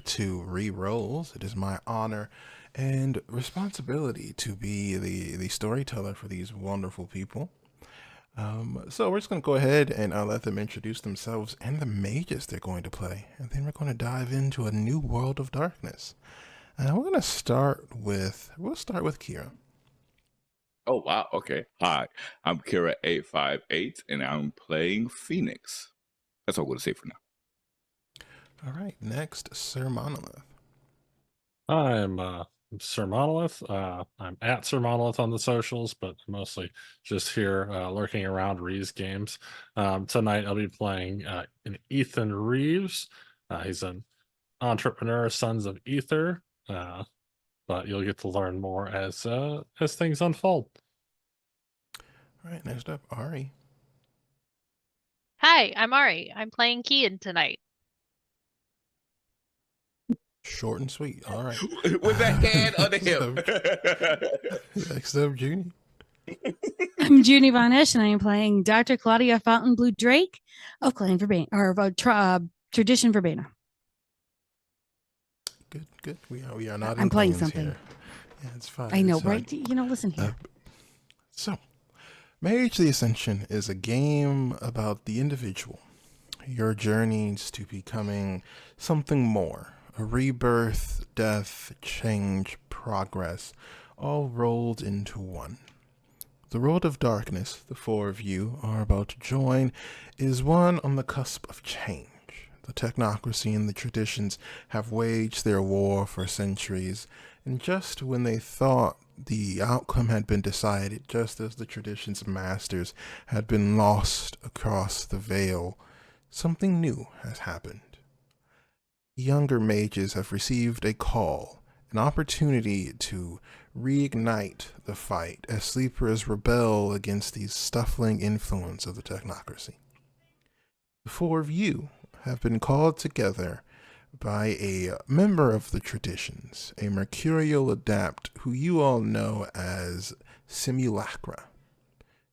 to ReeRoles. It is my honor and responsibility to be the storyteller for these wonderful people. So we're just going to go ahead and let them introduce themselves and the mages they're going to play. And then we're going to dive into a new world of darkness. We're going to we'll start with Kira. Oh, wow. Okay. Hi, I'm Kira858, and I'm playing Phoenix. That's all I'm going to say for now. All right, next, Sir Monolith. I'm Sir Monolith. I'm at Sir Monolith on the socials, but mostly just here lurking around Ree's games. Tonight I'll be playing an Ethan Reeves. He's an entrepreneur, Sons of Ether. But you'll get to learn more as things unfold. All right, next up, Ari. Hi, I'm Ari. I'm playing Kian tonight. Short and sweet. All right. With that hand on the hip. Next up, Junie. I'm Junie Von Esch, and I am playing Dr. Claudia Fountainblue Drake of Clan Verbena, or Tradition Verbena. Good. We are not. I'm playing something. Here. Yeah, it's fine. I know, it's right? fine. Listen here. So, Mage the Ascension is a game about the individual, your journeys to becoming something more, a rebirth, death, change, progress, all rolled into one. The world of darkness the four of you are about to join is one on the cusp of change. The technocracy and the traditions have waged their war for centuries, and just when they thought the outcome had been decided, just as the tradition's masters had been lost across the veil, something new has happened. Younger mages have received a call, an opportunity to reignite the fight as sleepers rebel against the stifling influence of the technocracy. The four of you have been called together by a member of the traditions, a mercurial adept who you all know as Simulacra.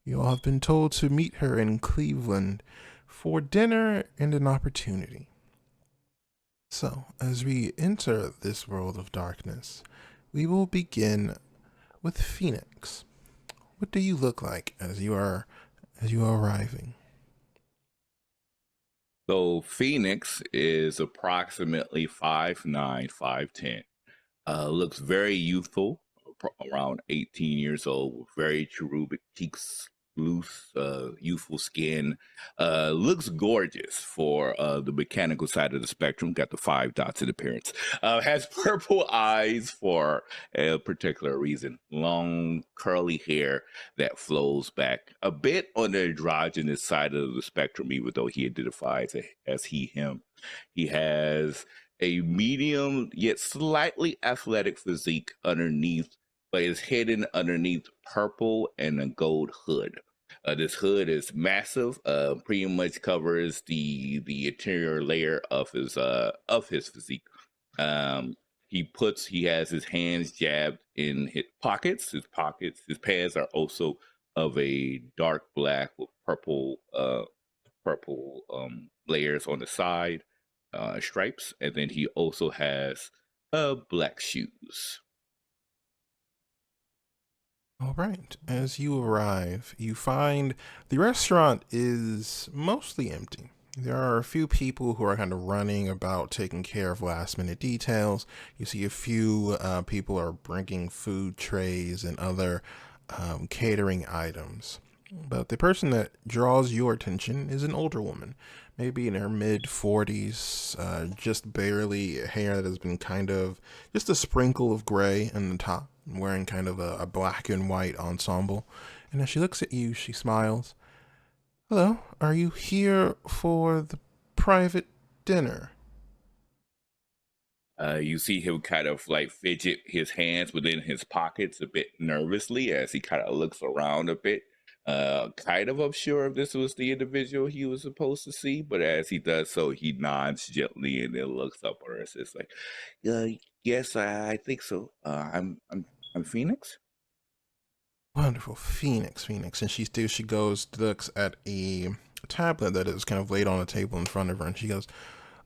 You all have been told to meet her in Cleveland for dinner and an opportunity. So, as we enter this world of darkness, we will begin with Phoenix. What do you look like as you are arriving? So Phoenix is approximately 5'9", 5'10". Looks very youthful, around 18 years old, very cherubic cheeks, loose, youthful skin. Looks gorgeous for the mechanical side of the spectrum. Got the 5 dots in appearance. Has purple eyes for a particular reason. Long, curly hair that flows back a bit on the androgynous side of the spectrum, even though he identifies as he, him. He has a medium yet slightly athletic physique underneath, but is hidden underneath purple and a gold hood. This hood is massive, pretty much covers the interior layer of his physique. He has his hands jabbed in his pockets. His pants are also of a dark black with purple layers on the side, stripes, and then he also has black shoes. All right. As you arrive, you find the restaurant is mostly empty. There are a few people who are kind of running about taking care of last minute details. You see a few people are bringing food trays and other catering items. But the person that draws your attention is an older woman, maybe in her mid 40s, just barely hair that has been kind of just a sprinkle of gray in the top, wearing kind of a black and white ensemble. And as she looks at you, she smiles. Hello, are you here for the private dinner? You see him kind of like fidget his hands within his pockets a bit nervously as he kind of looks around a bit. Kind of unsure if this was the individual he was supposed to see, but as he does so, he nods gently and then looks up at her and says, "Like, yes, I think so. I'm Phoenix." Wonderful, Phoenix. And she goes, looks at a tablet that is kind of laid on a table in front of her, and she goes,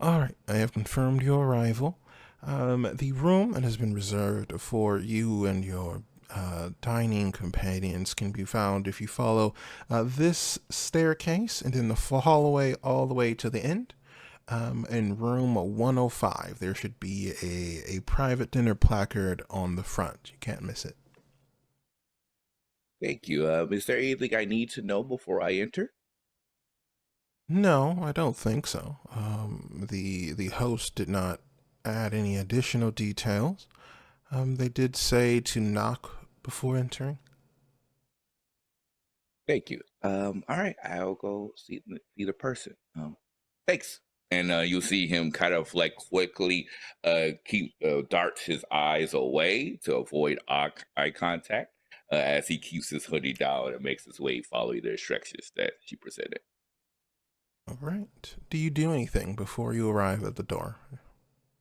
"All right, I have confirmed your arrival. The room that has been reserved for you and your dining companions can be found if you follow this staircase and then the hallway all the way to the end. In room 105, there should be a private dinner placard on the front. You can't miss it. Thank you. Is there anything I need to know before I enter? No, I don't think so. The host did not add any additional details. They did say to knock before entering. Thank you. All right, I'll go see the person. Thanks. And you'll see him kind of like quickly keep darts his eyes away to avoid eye contact as he keeps his hoodie down and makes his way following the instructions that she presented. All right. Do you do anything before you arrive at the door?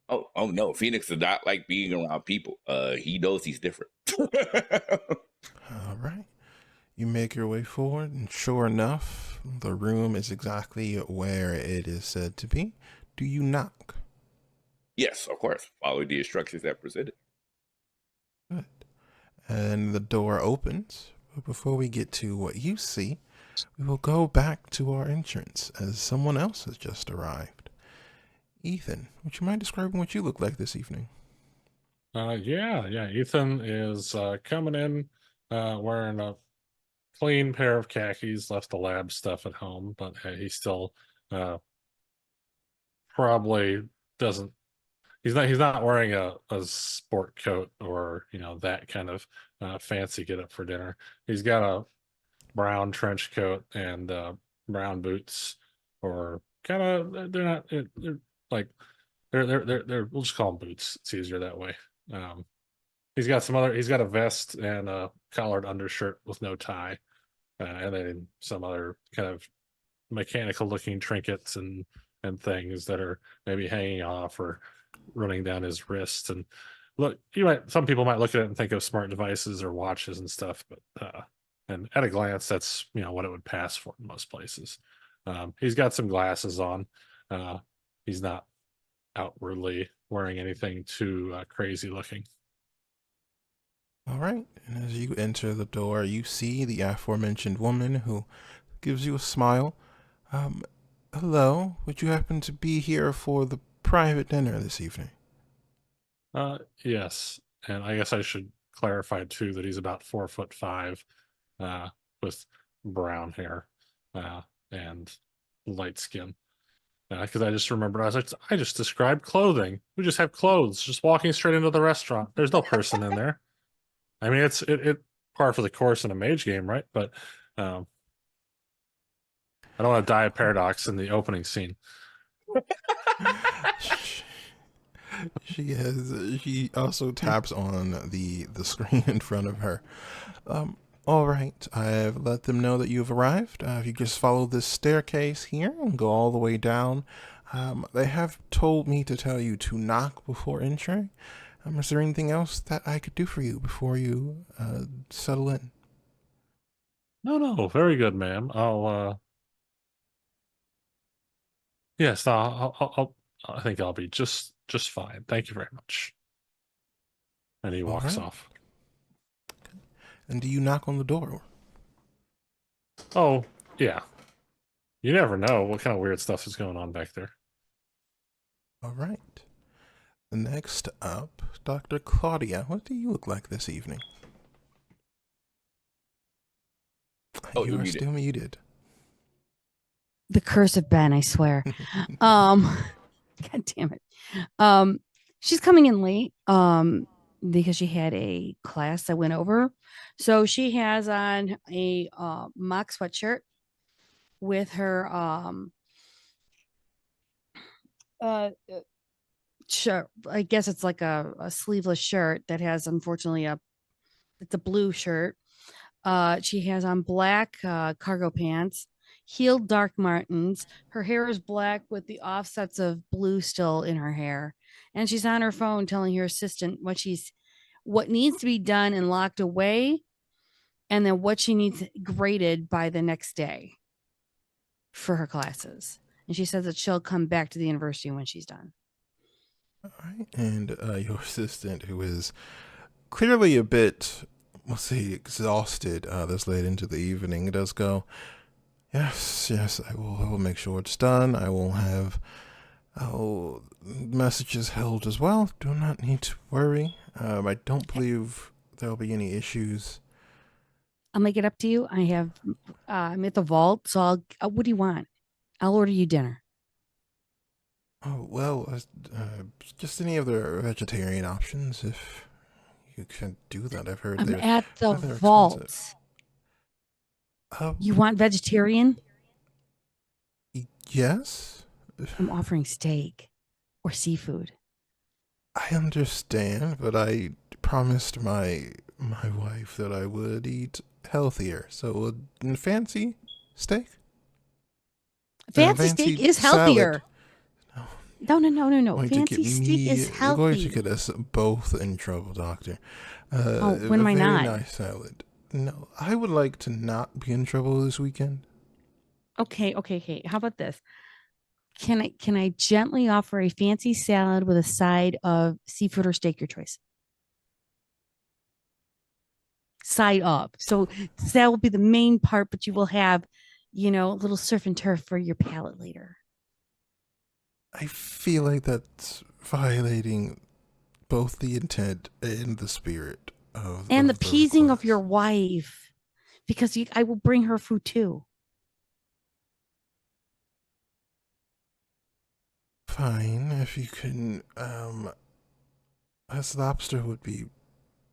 Oh no, Phoenix does not like being around people. He knows he's different. All right. You make your way forward, and sure enough, the room is exactly where it is said to be. Do you knock? Yes, of course. Follow the instructions that presented. Good. And the door opens. But before we get to what you see, we will go back to our entrance as someone else has just arrived. Ethan, would you mind describing what you look like this evening? Yeah. Ethan is coming in wearing a clean pair of khakis, left the lab stuff at home, but he still probably doesn't. He's not wearing a sport coat or that kind of fancy get up for dinner. He's got a brown trench coat and brown boots, or kind of they're not they're like they're we'll just call them boots. It's easier that way. He's got a vest and a collared undershirt with no tie, and then some other kind of mechanical looking trinkets and things that are maybe hanging off or running down his wrist. And look, some people might look at it and think of smart devices or watches and stuff, but and at a glance, that's what it would pass for in most places. He's got some glasses on. He's not outwardly wearing anything too crazy looking. All right. And as you enter the door, you see the aforementioned woman who gives you a smile. Hello. Would you happen to be here for the private dinner this evening? Yes. And I guess I should clarify too that he's about 4'5", with brown hair, and light skin. Because I just remembered, I was like, I just described clothing. We just have clothes, just walking straight into the restaurant. There's no person in there. I mean, it's par for the course in a mage game, right? But I don't want to die of paradox in the opening scene. She also taps on the screen in front of her. All right, I've let them know that you've arrived. If you just follow this staircase here and go all the way down, they have told me to tell you to knock before entering. Is there anything else that I could do for you before you settle in? No, very good, ma'am. Yes, I think I'll be just fine. Thank you very much. And he walks off. And do you knock on the door? Oh, yeah. You never know what kind of weird stuff is going on back there. All right. Next up, Dr. Claudia. What do you look like this evening? Oh, you are still muted. The curse of Ben, I swear. God damn it. She's coming in late because she had a class that went over. So she has on a mock sweatshirt with her shirt. I guess it's like a sleeveless shirt that has, unfortunately, it's a blue shirt. She has on black cargo pants, heeled dark martens. Her hair is black with the offsets of blue still in her hair. And she's on her phone telling her assistant what needs to be done and locked away, and then what she needs graded by the next day for her classes. And she says that she'll come back to the university when she's done. All right. And your assistant, who is clearly a bit, we'll say, exhausted this late into the evening, does go, yes, yes, I will make sure it's done. I will have messages held as well. Do not need to worry. I don't believe there'll be any issues. I'll make it up to you. I'm at the vault, so what do you want? I'll order you dinner. Oh, well, just any other vegetarian options if you can do that. I've heard I'm they're at the rather vault. expensive. You want vegetarian? Yes? I'm offering steak or seafood. I understand, but I promised my wife that I would eat healthier. So a fancy steak? Fancy steak is salad. healthier. No. Going Fancy steak is You're going to healthy. get us both in trouble, Doctor. When am I not? A very nice salad. No, I would like to not be in trouble this weekend. Okay. How about this? Can I gently offer a fancy salad with a side of seafood or steak, your choice? Side up. So that will be the main part, but you will have, a little surf and turf for your palate later. I feel like that's violating both the intent and the spirit of And the of pleasing of request. your wife, because I will bring her food too. Fine, if you can, as lobster would be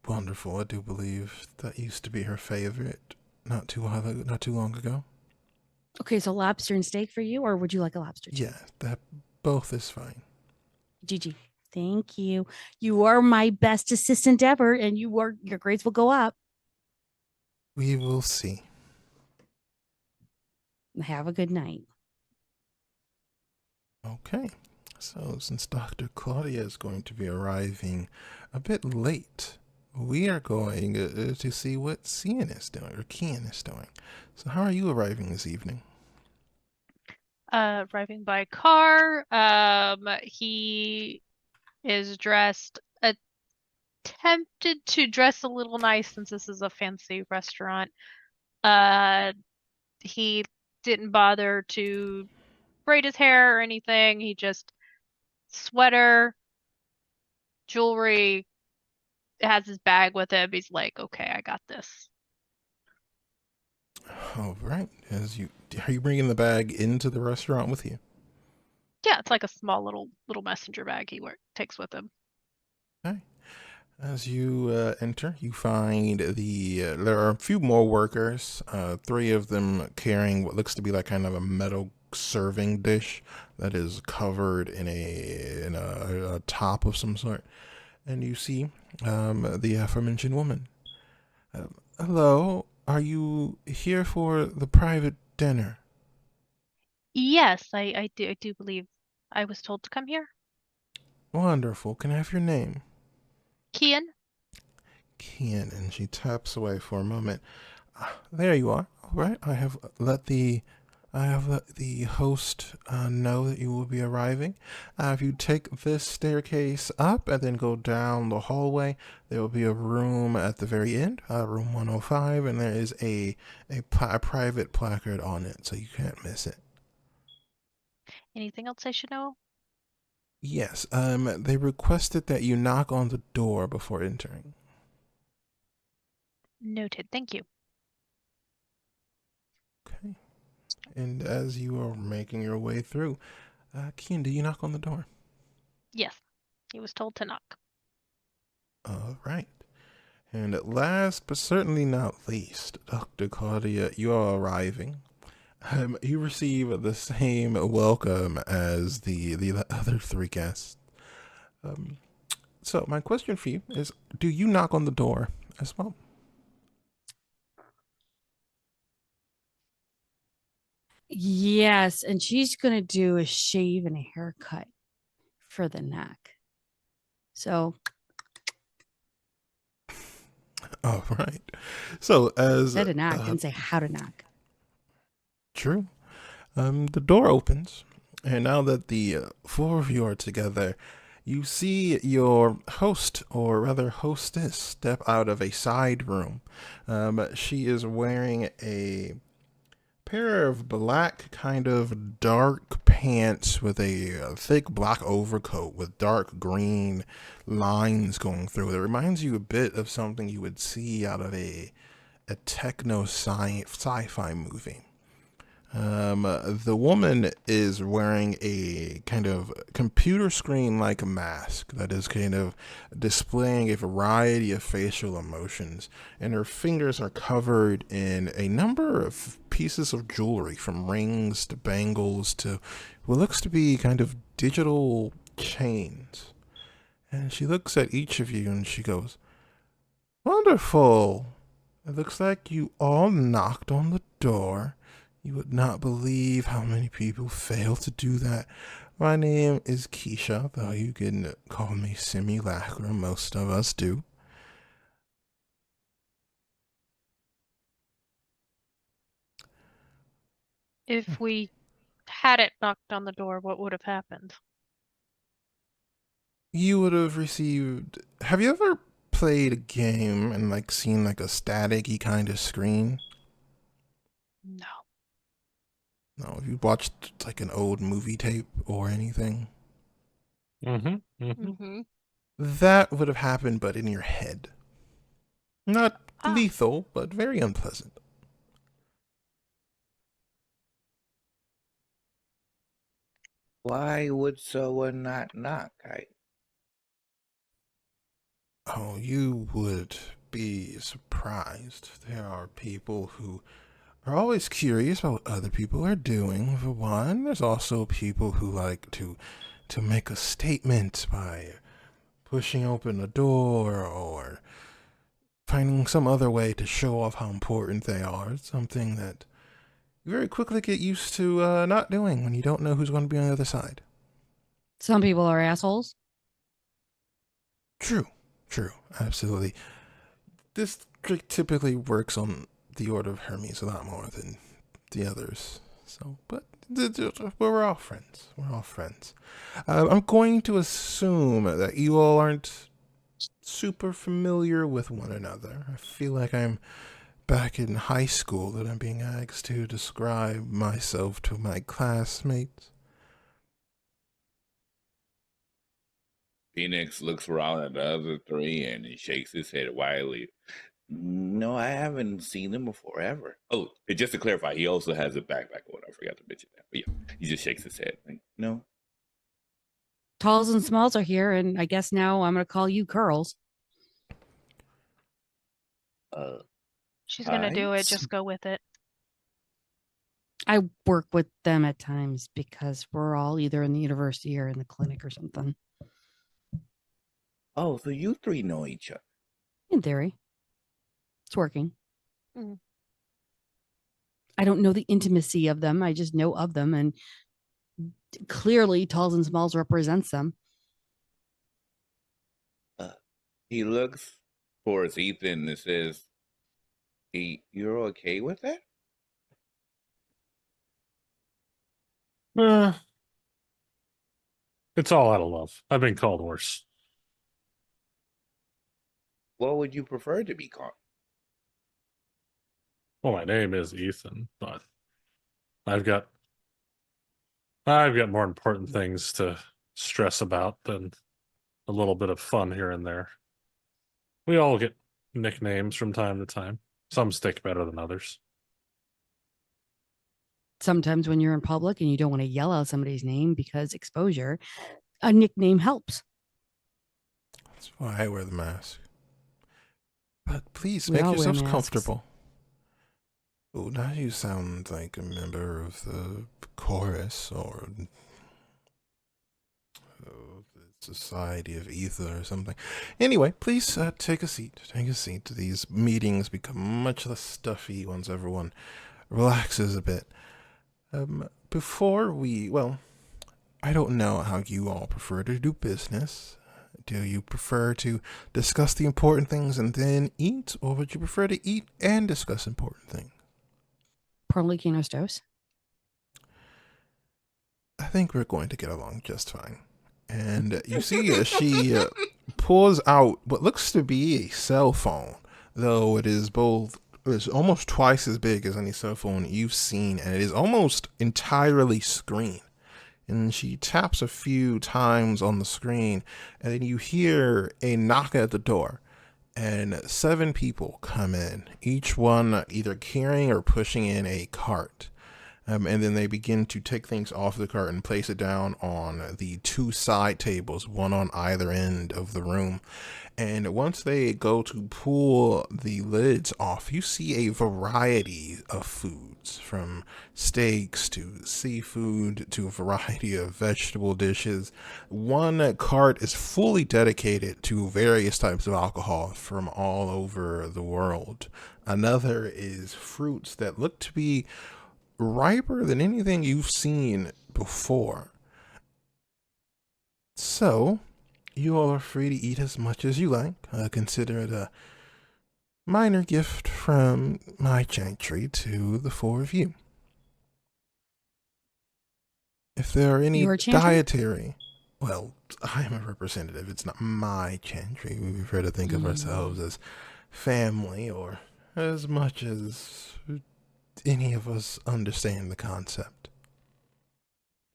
wonderful. I do believe that used to be her favorite not too long ago. Okay, so lobster and steak for you, or would you like a lobster too? Yeah, that both is fine. Gigi, thank you. You are my best assistant ever, and your grades will go up. We will see. Have a good night. Okay, so since Dr. Claudia is going to be arriving a bit late, we are going to see what Cian is doing, or Kian is doing. So how are you arriving this evening? Arriving by car. He is attempted to dress a little nice since this is a fancy restaurant. He didn't bother to braid his hair or anything. He just sweater, jewelry, has his bag with him. He's like, okay, I got this. All right. Are you bringing the bag into the restaurant with you? Yeah, it's like a small little messenger bag he takes with him. Okay. As you enter, you find there are a few more workers. 3 of them carrying what looks to be like kind of a metal serving dish that is covered in a top of some sort. And you see the aforementioned woman. Hello, are you here for the private dinner? Yes, I do believe I was told to come here. Wonderful. Can I have your name? Kian? Kian. And she taps away for a moment. There you are. All right. I have let the host know that you will be arriving. If you take this staircase up and then go down the hallway, there will be a room at the very end, room 105, and there is a private placard on it, so you can't miss it. Anything else I should know? Yes. They requested that you knock on the door before entering. Noted. Thank you. Okay. And as you are making your way through, Kian, do you knock on the door? Yes, he was told to knock. All right. And at last, but certainly not least, Dr. Claudia, you are arriving. You receive the same welcome as the other 3 guests. So my question for you is, do you knock on the door as well? Yes, and she's gonna do a shave and a haircut for the knock. So All right. So as said to knock, didn't say how to knock. true, the door opens, and now that the 4 of you are together, You see your host, or rather hostess, step out of a side room. She is wearing a pair of black, kind of dark pants with a thick black overcoat with dark green lines going through it. It reminds you a bit of something you would see out of a techno sci-fi movie. The woman is wearing a kind of computer screen like mask that is kind of displaying a variety of facial emotions, and her fingers are covered in a number of pieces of jewelry, from rings to bangles to what looks to be kind of digital chains. And she looks at each of you and she goes, "Wonderful. It looks like you all knocked on the door. You would not believe how many people fail to do that. My name is Keisha, though you can call me Simulacra. Most of us do." If we hadn't knocked on the door, what would have happened? You would have received. Have you ever played a game and like seen like a staticky kind of screen? No. No, have you watched like an old movie tape or anything? Mm-hmm. That would have happened, but in your head. Not Ah. lethal, but very unpleasant. Why would someone not knock? Oh, you would be surprised. There are people who are always curious about what other people are doing, for one. There's also people who like to make a statement by pushing open a door or finding some other way to show off how important they are. It's something that you very quickly get used to not doing when you don't know who's going to be on the other side. Some people are assholes. True, absolutely. This trick typically works on the Order of Hermes a lot more than the others. So, but we're all friends. We're all friends. I'm going to assume that you all aren't super familiar with one another. I feel like I'm back in high school, that I'm being asked to describe myself to my classmates. Phoenix looks around at the other three and he shakes his head wildly. No, I haven't seen him before, ever. Oh, and just to clarify, he also has a backpack on. I forgot to mention that. But yeah, he just shakes his head. Like, no. Talls and smalls are here, and I guess now I'm going to call you Curls. She's gonna do Hi. it. Just go with it. I work with them at times because we're all either in the university or in the clinic or something. Oh, so you three know each other. In theory, it's working. Mm. I don't know the intimacy of them. I just know of them, and clearly Talls and Smalls represents them. He looks towards Ethan and says, "Hey, you're okay with that?" It's all out of love. I've been called worse. What would you prefer to be called? Well, my name is Ethan, but I've got more important things to stress about than a little bit of fun here and there. We all get nicknames from time to time. Some stick better than others. Sometimes when you're in public and you don't want to yell out somebody's name because exposure, a nickname helps. That's why I wear the mask. But please We make all wear yourselves masks. comfortable. Oh, now you sound like a member of the chorus or the Society of Ether or something. Anyway, please take a seat. Take a seat. These meetings become much less stuffy once everyone relaxes a bit. Before we, well, I don't know how you all prefer to do business. Do you prefer to discuss the important things and then eat, or would you prefer to eat and discuss important things? Prolekinos dose. I think we're going to get along just fine. and you see she pulls out what looks to be a cell phone, though it's almost twice as big as any cell phone you've seen, and it is almost entirely screen. And she taps a few times on the screen, and then you hear a knock at the door, and 7 people come in, each one either carrying or pushing in a cart. And then they begin to take things off the cart and place it down on the 2 side tables, one on either end of the room. And once they go to pull the lids off, you see a variety of foods, from steaks to seafood to a variety of vegetable dishes. One cart is fully dedicated to various types of alcohol from all over the world. Another is fruits that look to be riper than anything you've seen before. So, you all are free to eat as much as you like. Consider it a minor gift from my chantry to the 4 of you. If there are any Your chantry? dietary, well, I am a representative. It's not my chantry. We prefer to think of ourselves as family, or as much as any of us understand the concept.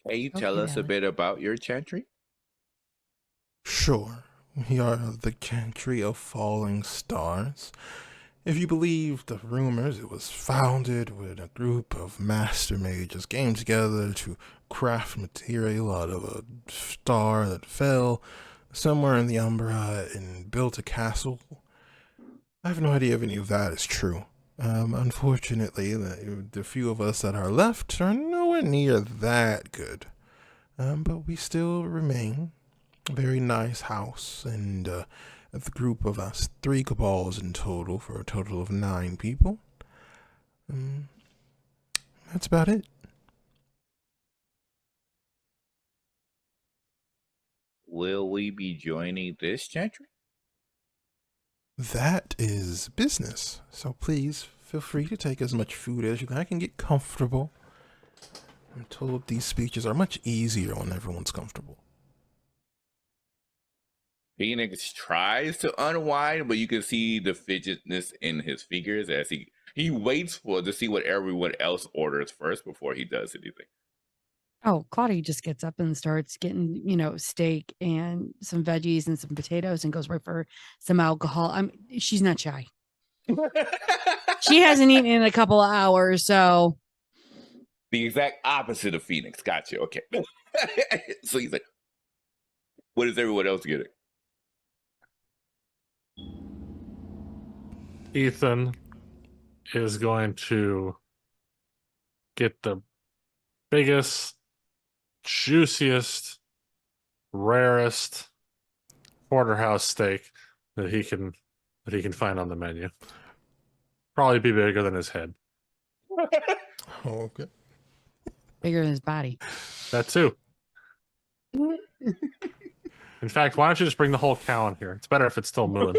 Can you tell us a Alex. bit about your chantry? Sure, we are the Chantry of Falling Stars. If you believe the rumors, it was founded when a group of master mages came together to craft material out of a star that fell somewhere in the Umbra and built a castle. I have no idea if any of that is true. Unfortunately, the few of us that are left are nowhere near that good. But we still remain a very nice house, and the group of us, 3 Cabals in total, for a total of 9 people. That's about it. Will we be joining this chantry? That is business. So please feel free to take as much food as you like and get comfortable. I'm told these speeches are much easier when everyone's comfortable. Phoenix tries to unwind, but you can see the fidgetness in his fingers as he waits to see what everyone else orders first before he does anything. Oh, Claudia just gets up and starts getting, steak and some veggies and some potatoes and goes right for some alcohol. She's not shy. She hasn't eaten in a couple of hours, so. The exact opposite of Phoenix. Gotcha. Okay. So he's like, what is everyone else getting? Ethan is going to get the biggest, juiciest, rarest porterhouse steak that he can find on the menu. Probably be bigger than his head. Oh, okay. Bigger than his body. That too. In fact, why don't you just bring the whole cow in here? It's better if it's still mooing.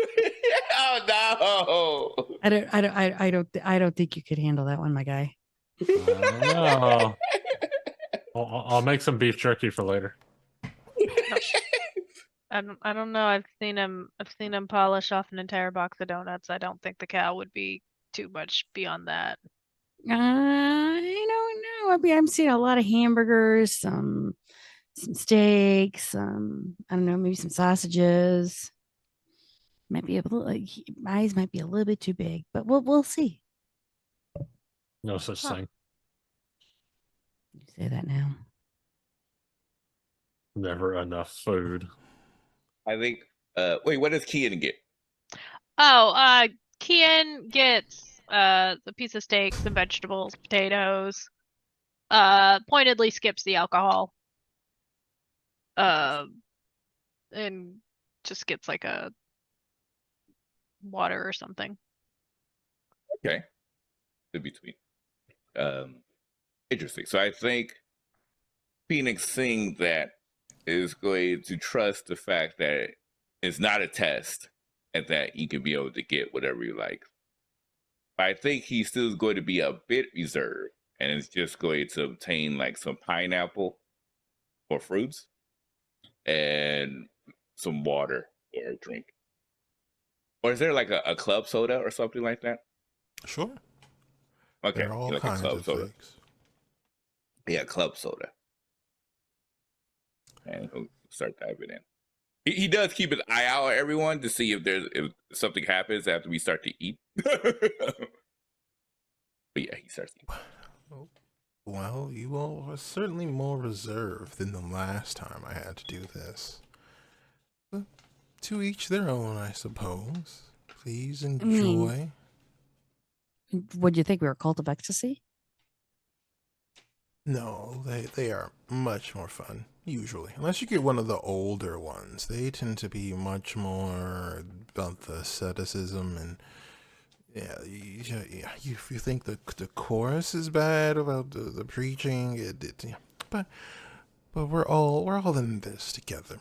Oh no! I don't think you could handle that one, my guy. Oh. I'll make some beef jerky for later. I don't know. I've seen him polish off an entire box of donuts. I don't think the cow would be too much beyond that. I don't know. I mean, I'm seeing a lot of hamburgers, some steaks, I don't know, maybe some sausages. Might be eyes might be a little bit too big, but we'll see. No such thing. You say that now. Never enough food. I think. Wait, what does Kian get? Oh, Kian gets a piece of steak, some vegetables, potatoes. Pointedly skips the alcohol. And just gets like a water or something. Okay. In between. Interesting. So I think Phoenix seeing that is going to trust the fact that it's not a test and that you can be able to get whatever you like. But I think he's still going to be a bit reserved and is just going to obtain like some pineapple or fruits and some water or a drink. Or is there like a club soda or something like that? Sure. Okay, There are all like a kinds club of soda. things. Yeah, club soda. And he'll start diving in. He does keep his eye out on everyone to see if something happens after we start to eat. But yeah, he starts eating. Well, you all are certainly more reserved than the last time I had to do this. But to each their own, I suppose. Please enjoy. Would you think we were a cult of ecstasy? No, they are much more fun, usually. Unless you get one of the older ones. They tend to be much more about the asceticism and if you think the chorus is bad about the preaching, but we're all in this together.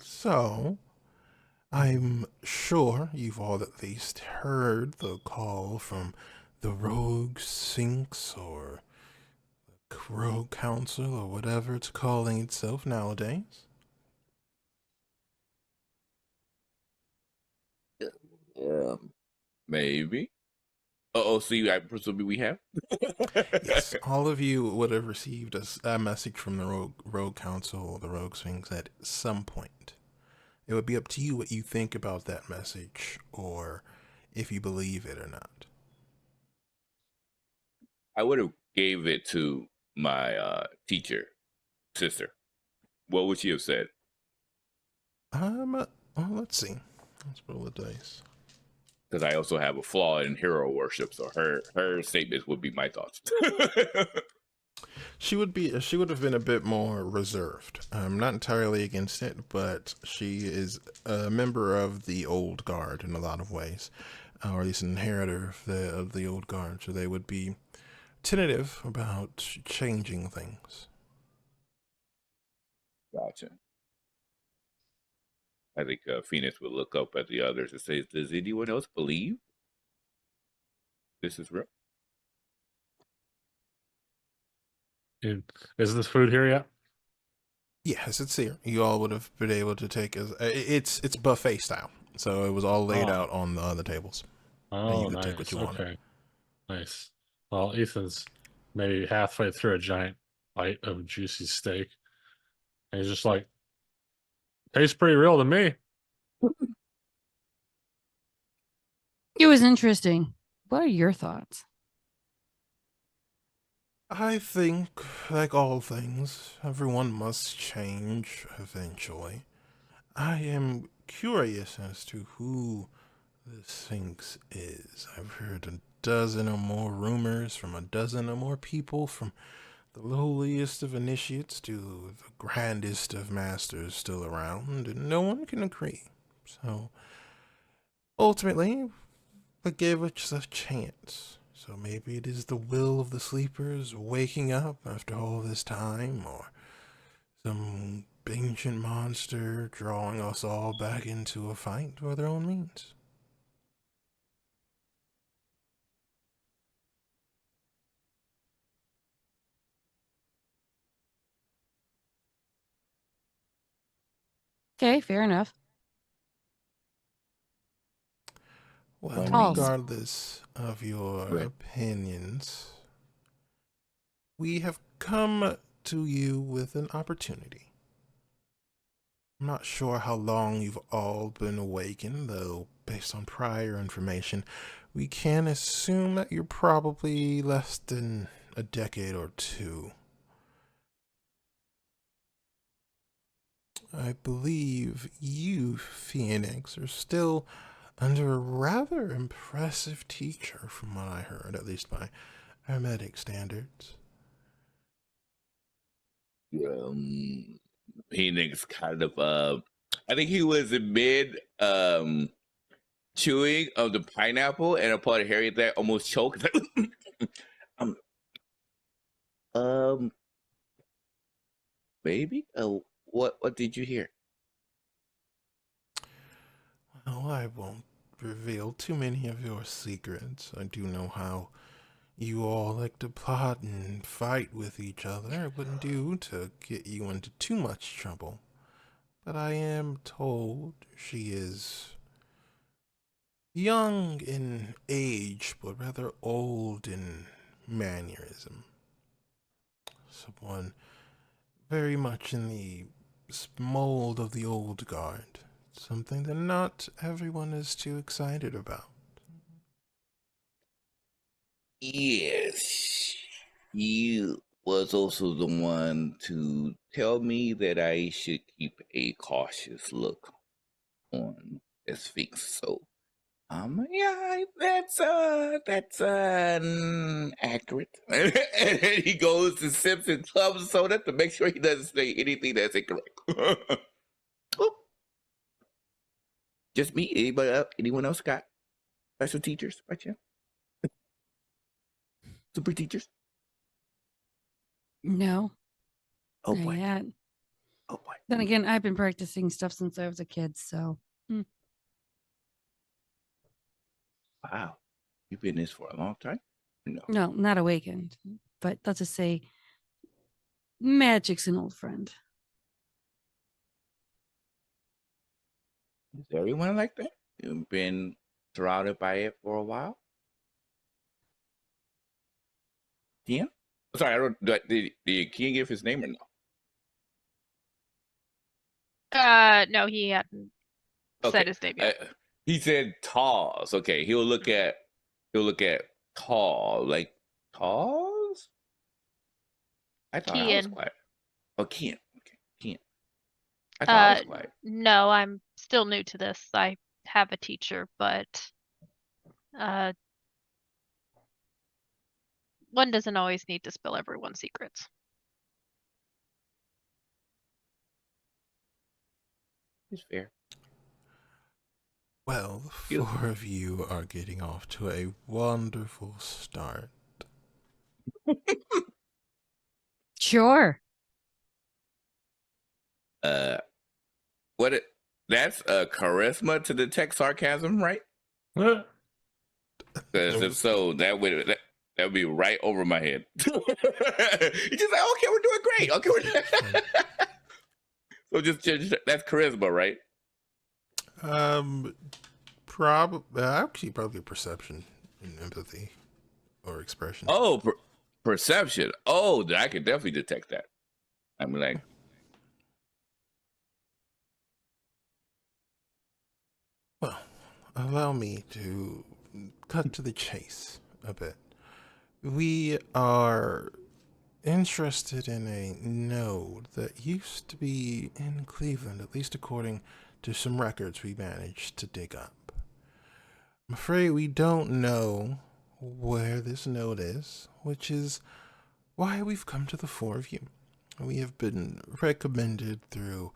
So I'm sure you've all at least heard the call from the Rogue Sphinx or the Rogue Council or whatever it's calling itself nowadays. Maybe. Oh, see, I presume we have. Yes, all of you would have received a message from the Rogue Council or the Rogue Sphinx at some point. It would be up to you what you think about that message or if you believe it or not. I would have gave it to my teacher, sister. What would she have said? Well, let's see. Let's roll the dice. Because I also have a flaw in hero worship, so her statements would be my thoughts. She would have been a bit more reserved. I'm not entirely against it, but she is a member of the old guard in a lot of ways, or at least an inheritor of the old guard. So they would be tentative about changing things. Gotcha. I think Phoenix would look up at the others and say, "Does anyone else believe this is real?" Is this food here yet? Yes, it's here. You all would have been able to take it's buffet style, so it was all laid out on the tables. Oh, you could nice. take what you wanted. Okay, nice. Well, Ethan's maybe halfway through a giant bite of juicy steak, and he's just like, "Tastes pretty real to me." It was interesting. What are your thoughts? I think, like all things, everyone must change eventually. I am curious as to who the Sphinx is. I've heard a dozen or more rumors from a dozen or more people, from the lowliest of initiates to the grandest of masters still around, and no one can agree. So, ultimately, I gave it just a chance. So maybe it is the will of the sleepers waking up after all this time, or some ancient monster drawing us all back into a fight by their own means. Okay, fair enough. Well, Talls. regardless of your opinions, we have come to you with an opportunity. I'm not sure how long you've all been awakened, though based on prior information, we can assume that you're probably less than a decade or two. I believe you, Phoenix, are still under a rather impressive teacher, from what I heard, at least by hermetic standards. Phoenix kind of I think he was in mid chewing of the pineapple, and upon hearing that, almost choked. Baby, what did you hear? Well, I won't reveal too many of your secrets. I do know how you all like to plot and fight with each other. I wouldn't do to get you into too much trouble. but I am told she is young in age, but rather old in mannerism. Someone very much in the mold of the old guard. Something that not everyone is too excited about. Yes, you was also the one to tell me that I should keep a cautious look on this Sphinx. So, yeah, that's accurate. And he goes to sips and clubs soda to make sure he doesn't say anything that's incorrect. Oop. Just me. Anybody else? Anyone else got special teachers by chance? Super teachers? No, Oh not boy. yet. Oh boy. Then again, I've been practicing stuff since I was a kid, so Wow. You've been in this for a long time? No. no, not awakened. But let's just say magic's an old friend. Is everyone like that? You've been surrounded by it for a while? Kian? Sorry, I don't. Did Kian give his name or no? No, he hadn't Okay. said his name yet. He said Taw's. Okay, he'll look at Taw, like Taw's. I thought I was Kian. quiet. Oh, Kian. Okay, Kian. I thought I was quiet. No, I'm still new to this. I have a teacher, but one doesn't always need to spill everyone's secrets. It's fair. Well, the four of you are getting off to a wonderful start. Sure. That's a charisma to detect sarcasm, right? Because if so, that would be right over my head. You're just like, okay, we're doing great. Okay, so just that's charisma, right? Probably perception and empathy or expression. Oh, perception. Oh, I can definitely detect that. I'm like, well, allow me to cut to the chase a bit. We are interested in a node that used to be in Cleveland, at least according to some records we managed to dig up. I'm afraid we don't know where this node is, which is why we've come to the four of you. We have been recommended through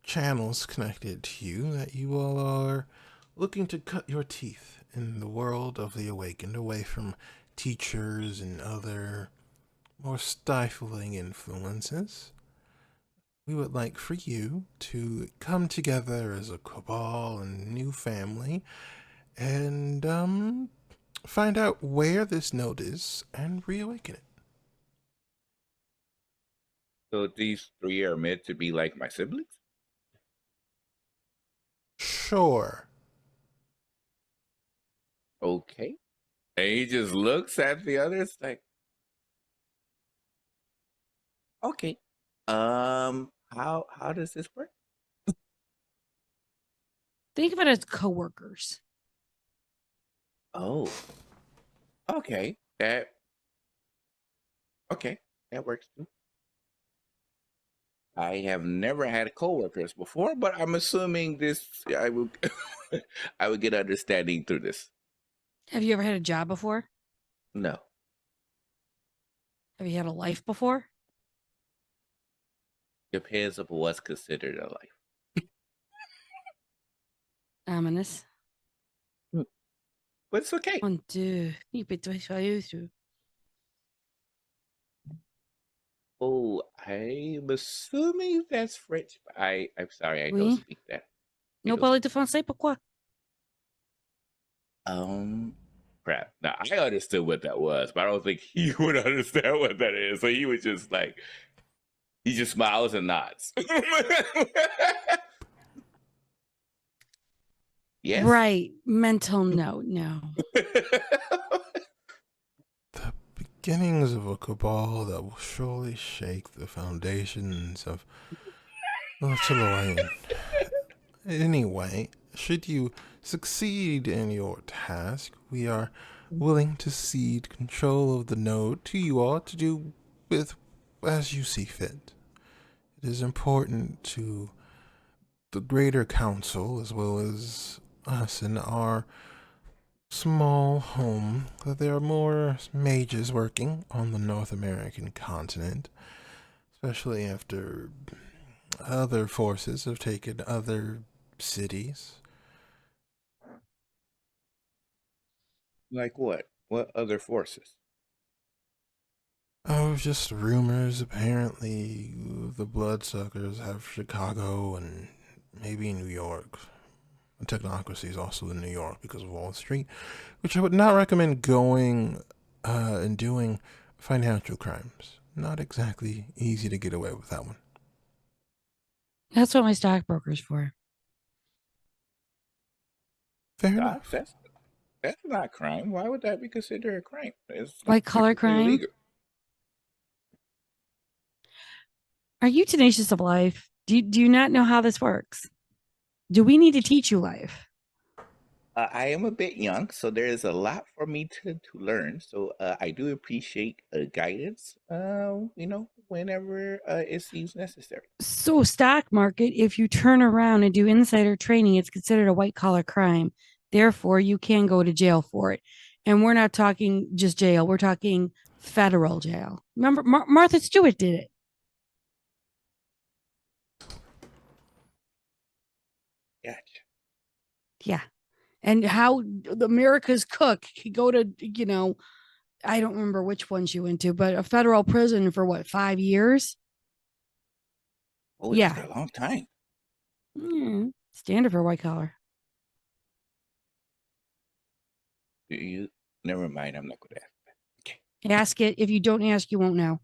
channels connected to you that you all are looking to cut your teeth in the world of the awakened, away from teachers and other more stifling influences. We would like for you to come together as a cabal and new family and find out where this node is and reawaken it. so these three are meant to be like my siblings? Sure. Okay. And he just looks at the others like, okay. How does this work? Think of it as coworkers. Oh. Okay. That works too. I have never had coworkers before, but I'm assuming I would I would get understanding through this. Have you ever had a job before? No. Have you had a life before? Depends on what's considered a life. Ominous. But it's okay. Mon Dieu. Il peut être joyeux. Oh, I'm assuming that's French. I'm sorry, I don't Oui. speak that. No parle de français, pourquoi? Crap. Now I understood what that was, but I don't think he would understand what that is. So he was just like, he just smiles and nods. Yes. Right. Mental note. No. The beginnings of a cabal that will surely shake the foundations of Taloyan. Anyway, should you succeed in your task, we are willing to cede control of the node to you all to do with as you see fit. It is important to the greater council as well as us in our small home that there are more mages working on the North American continent, especially after other forces have taken other cities. Like what? What other forces? Oh, just rumors. Apparently, the Bloodsuckers have Chicago and maybe New York. And Technocracy is also in New York because of Wall Street, which I would not recommend going and doing financial crimes. Not exactly easy to get away with that one. That's what my stockbroker's for. Fair Doc, enough. that's not crime. Why would that be considered a crime? It's White collar technically crime? illegal. Are you tenacious of life? Do you not know how this works? Do we need to teach you life? I am a bit young, so there is a lot for me to learn. So I do appreciate guidance, whenever it seems necessary. So, stock market, if you turn around and do insider trading, it's considered a white collar crime. Therefore, you can go to jail for it. And we're not talking just jail, we're talking federal jail. Remember, Martha Stewart did it. Gotcha. Yeah. And how America's cook could go to, I don't remember which one she went to, but a federal prison for what, 5 years? Oh, Yeah. that's a long time. Standard for white collar. You never mind. I'm not going to ask that. Okay. Ask it. If you don't ask, you won't know.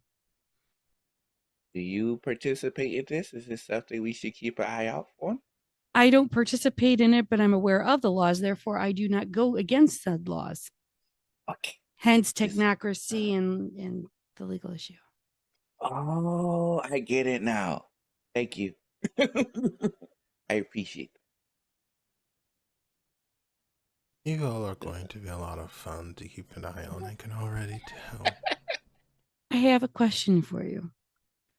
Do you participate in this? Is this something we should keep an eye out for? I don't participate in it, but I'm aware of the laws. Therefore, I do not go against said laws. Okay. Hence, technocracy and the legal issue. Oh, I get it now. Thank you. I appreciate it. You all are going to be a lot of fun to keep an eye on, I can already tell. I have a question for you.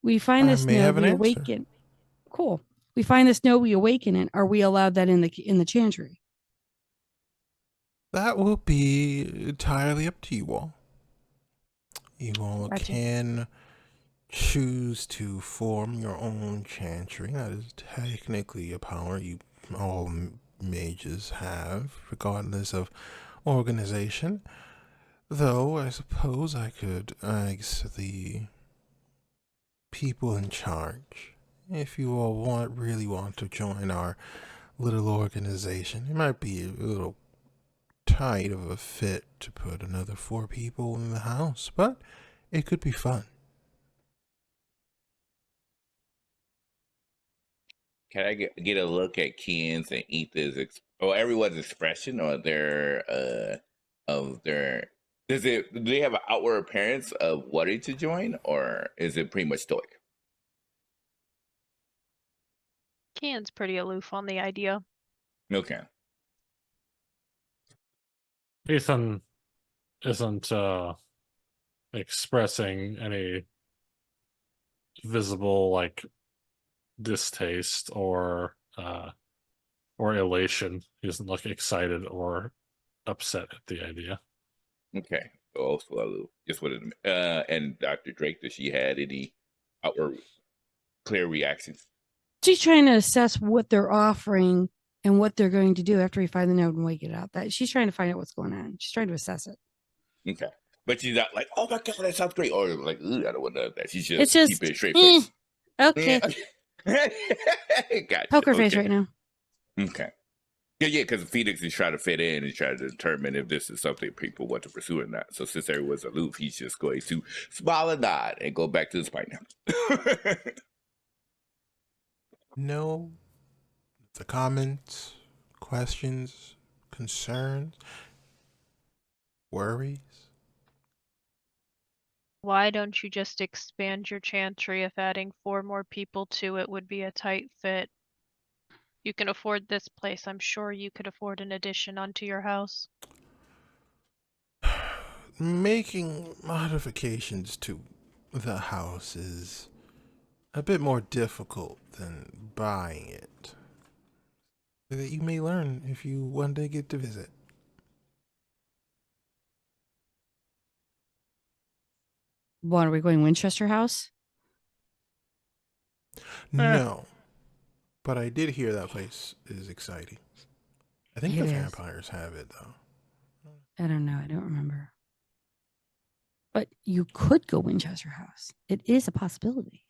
We find I this may node, have an we answer. awaken. Cool. We find this node, we awaken it. Are we allowed that in the chantry? That will be entirely up to you all. You all Gotcha. can choose to form your own chantry. That is technically a power you all mages have, regardless of organization. Though, I suppose I could ask the people in charge if you all really want to join our little organization. It might be a little tight of a fit to put another 4 people in the house, but it could be fun. Can I get a look at Ken's and Ethan's everyone's expression or their do they have an outward appearance of wanting to join, or is it pretty much stoic? Kian's pretty aloof on the idea. Okay. Ethan isn't expressing any visible distaste or elation. He doesn't look excited or upset at the idea. Okay. Also aloof. Just wanted to, and Dr. Drake, does she had any outward clear reactions? She's trying to assess what they're offering and what they're going to do after we find the node and wake it up. That she's trying to find out what's going on. She's trying to assess it. Okay. But she's not like, oh my God, that sounds great. Or like, I don't want that. She's just, It's just keep it straight face. Okay. Gotcha. Poker face Okay. right now. Okay. Yeah, because Phoenix is trying to fit in and trying to determine if this is something people want to pursue or not. So since everyone's aloof, he's just going to smile and nod and go back to his fight now. No. The comments, questions, concerns, worries? Why don't you just expand your chantry if adding 4 more people to it would be a tight fit? You can afford this place. I'm sure you could afford an addition onto your house. Making modifications to the house is a bit more difficult than buying it. That you may learn if you one day get to visit. What, are we going Winchester House? No. But I did hear that place is exciting. I think It the is. vampires have it, though. I don't know. I don't remember. But you could go Winchester House. It is a possibility.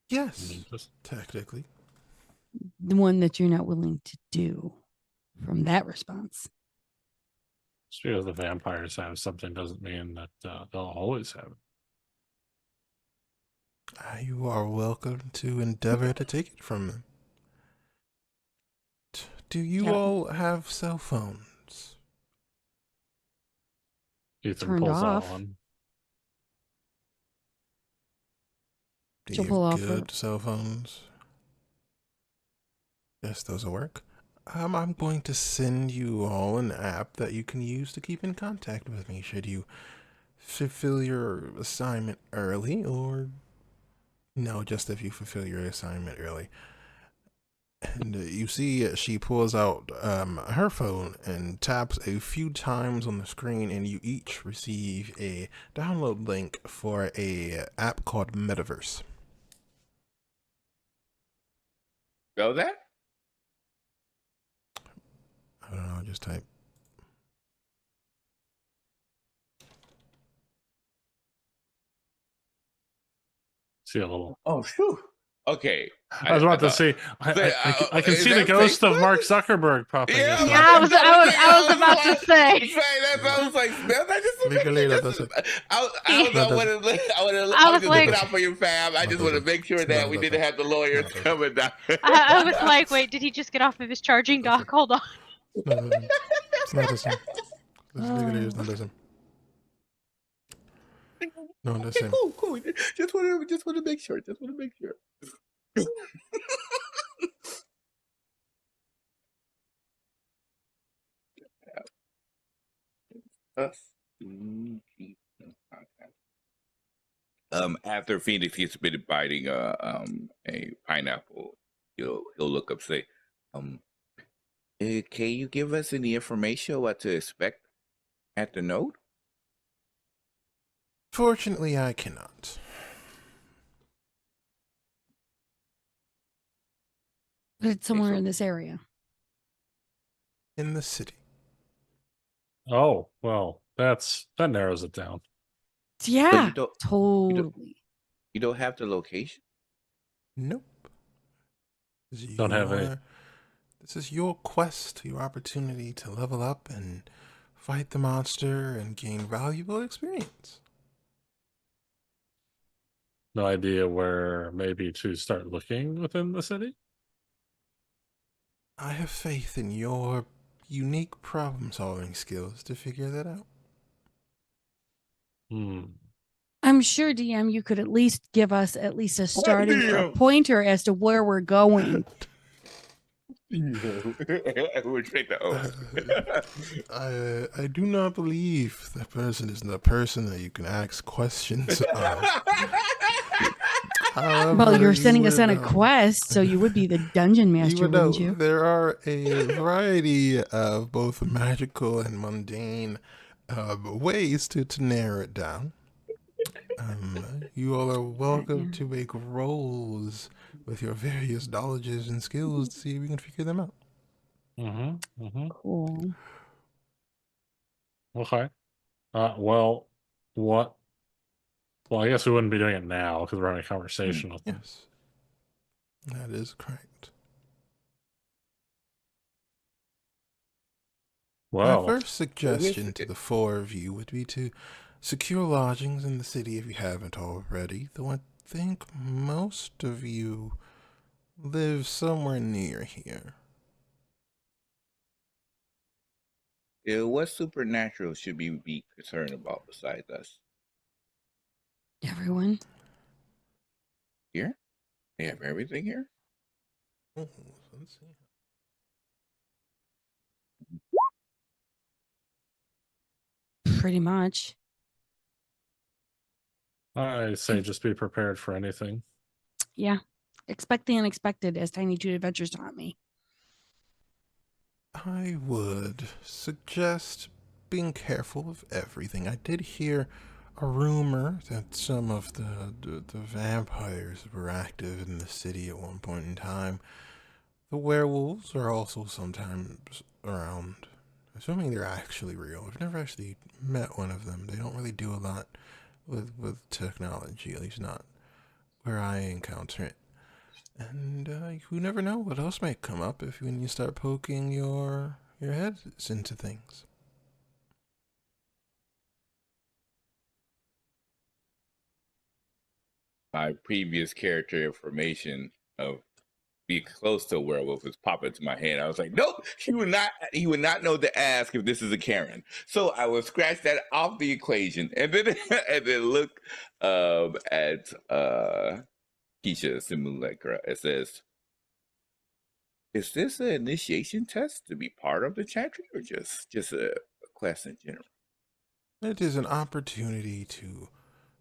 Yes, Just- technically. The one that you're not willing to do from that response. Just because the vampires have something doesn't mean that they'll always have it. You are welcome to endeavor to take it from them. Do you Yeah. all have cell phones? Ethan Turned pulls off. out one. Do She'll you pull have off good cell phones? Yes, those will work. I'm going to send you all an app that you can use to keep in contact with me should you fulfill your assignment early, or no, just if you fulfill your assignment early. And you see she pulls out her phone and taps a few times on the screen, and you each receive a download link for a app called Metaverse. Know that? I don't know, just type. See a little. Oh, phew. Okay. I was about to say, I can is see the that ghost of Facebook? Mark Zuckerberg popping Yeah, up. Yeah, I was about to say. That was like, that just Legally, that doesn't. I That was doesn't. I was was just like- looking out for you, fam. I No, just want to doesn't. make sure No, that we doesn't. didn't have the lawyers No, doesn't. coming down. I was like, wait, did he just get off of his charging That's dock? Hold on. No, it doesn't. It's not the same. This legally is not the same. No, the Okay, same. cool. Just want to make sure. After Phoenix gets bitten biting a pineapple, he'll look up, say, can you give us any information what to expect at the node? Fortunately, I cannot. But it's somewhere so- in this area. In the city. Oh, well, that narrows it down. Yeah, you don't- totally. You don't have the location? Nope. This is Don't have any- This is your quest, your opportunity to level up and fight the monster and gain valuable experience. No idea where maybe to start looking within the city. I have faith in your unique problem-solving skills to figure that out. I'm sure, DM, you could at least give us at least a starting or a DM? pointer as to where we're going. We'll take the oath. I do not believe that person is the person that you can ask questions of. However, Well, you're you sending us would on a know. quest, so you would be the dungeon You master, would know wouldn't you? there are a variety of both magical and mundane ways to narrow it down. You all are welcome to make rolls with your various knowledges and skills to see if we can figure them out. Cool. Okay. Well, what? Well, I guess we wouldn't be doing it now because we're having a conversation with them. Yes, that is correct. Well, My first suggestion to the 4 of you would be to secure lodgings in the city if you haven't already, though I think most of you live somewhere near here. What supernatural should we be concerned about besides us? Everyone. Here? They have everything here? Oh, let's see. Pretty much. I say just be prepared for anything. Yeah. Expect the unexpected, as Tiny Toon Adventures taught me. I would suggest being careful of everything. I did hear a rumor that some of the vampires were active in the city at one point in time. The werewolves are also sometimes around. Assuming they're actually real. I've never actually met one of them. They don't really do a lot with technology, at least not where I encounter it. And you never know what else might come up when you start poking your heads into things. My previous character information of be close to a werewolf was popping into my head. I was like, nope, he would not know to ask if this is a Karen. So I will scratch that off the equation and then look at Keisha Simulacra. It says, is this an initiation test to be part of the chantry or just a class in general? It is an opportunity to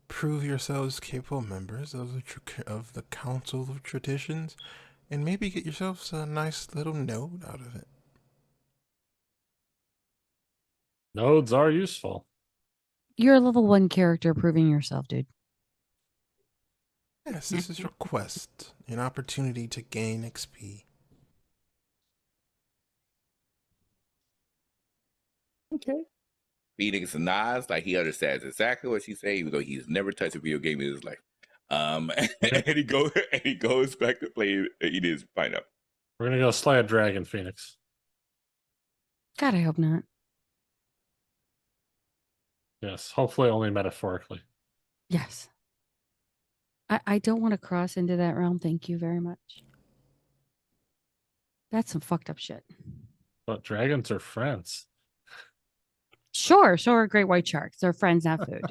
prove yourselves capable members of the Council of Traditions, and maybe get yourselves a nice little node out of it. Nodes are useful. You're a level 1 character proving yourself, dude. Yes, this is your quest, an opportunity to gain XP. Okay. Phoenix nods like he understands exactly what she's saying, even though he's never touched a video game in his life. And he goes back to play eat his pineapple. We're gonna go slay a dragon, Phoenix. God, I hope not. Yes, hopefully only metaphorically. Yes. I don't want to cross into that realm. Thank you very much. That's some fucked up shit. But dragons are friends. Sure, so are great white sharks. They're friends, not food.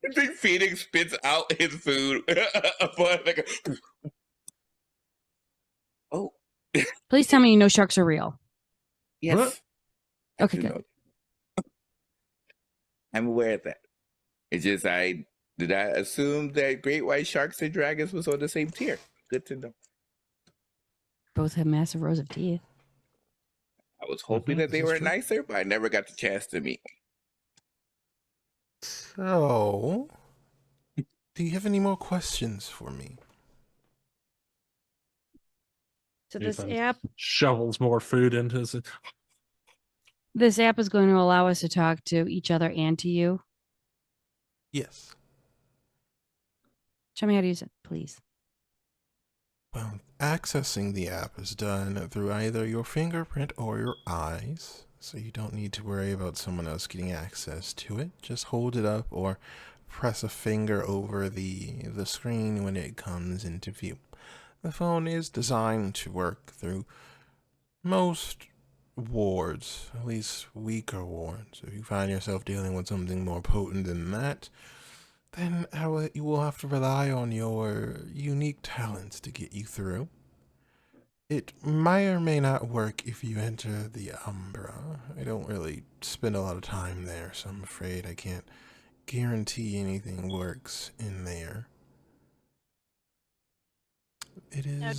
I think Phoenix spits out his food. Oh. Please tell me you know sharks are real. Yes. What? Okay, good. I'm aware of that. It's just I assume that great white sharks and dragons was on the same tier. Good to know. Both have massive rows of teeth. I was hoping that they This is were true. nicer, but I never got the chance to meet. So, do you have any more questions for me? So this Ethan app shovels more food into his. is going to allow us to talk to each other and to you. Yes. Show me how to use it, please. Well, accessing the app is done through either your fingerprint or your eyes, so you don't need to worry about someone else getting access to it. Just hold it up or press a finger over the screen when it comes into view. The phone is designed to work through most wards, at least weaker wards. If you find yourself dealing with something more potent than that, then you will have to rely on your unique talents to get you through. It may or may not work if you enter the Umbra. I don't really spend a lot of time there, so I'm afraid I can't guarantee anything works in there. It is... Now,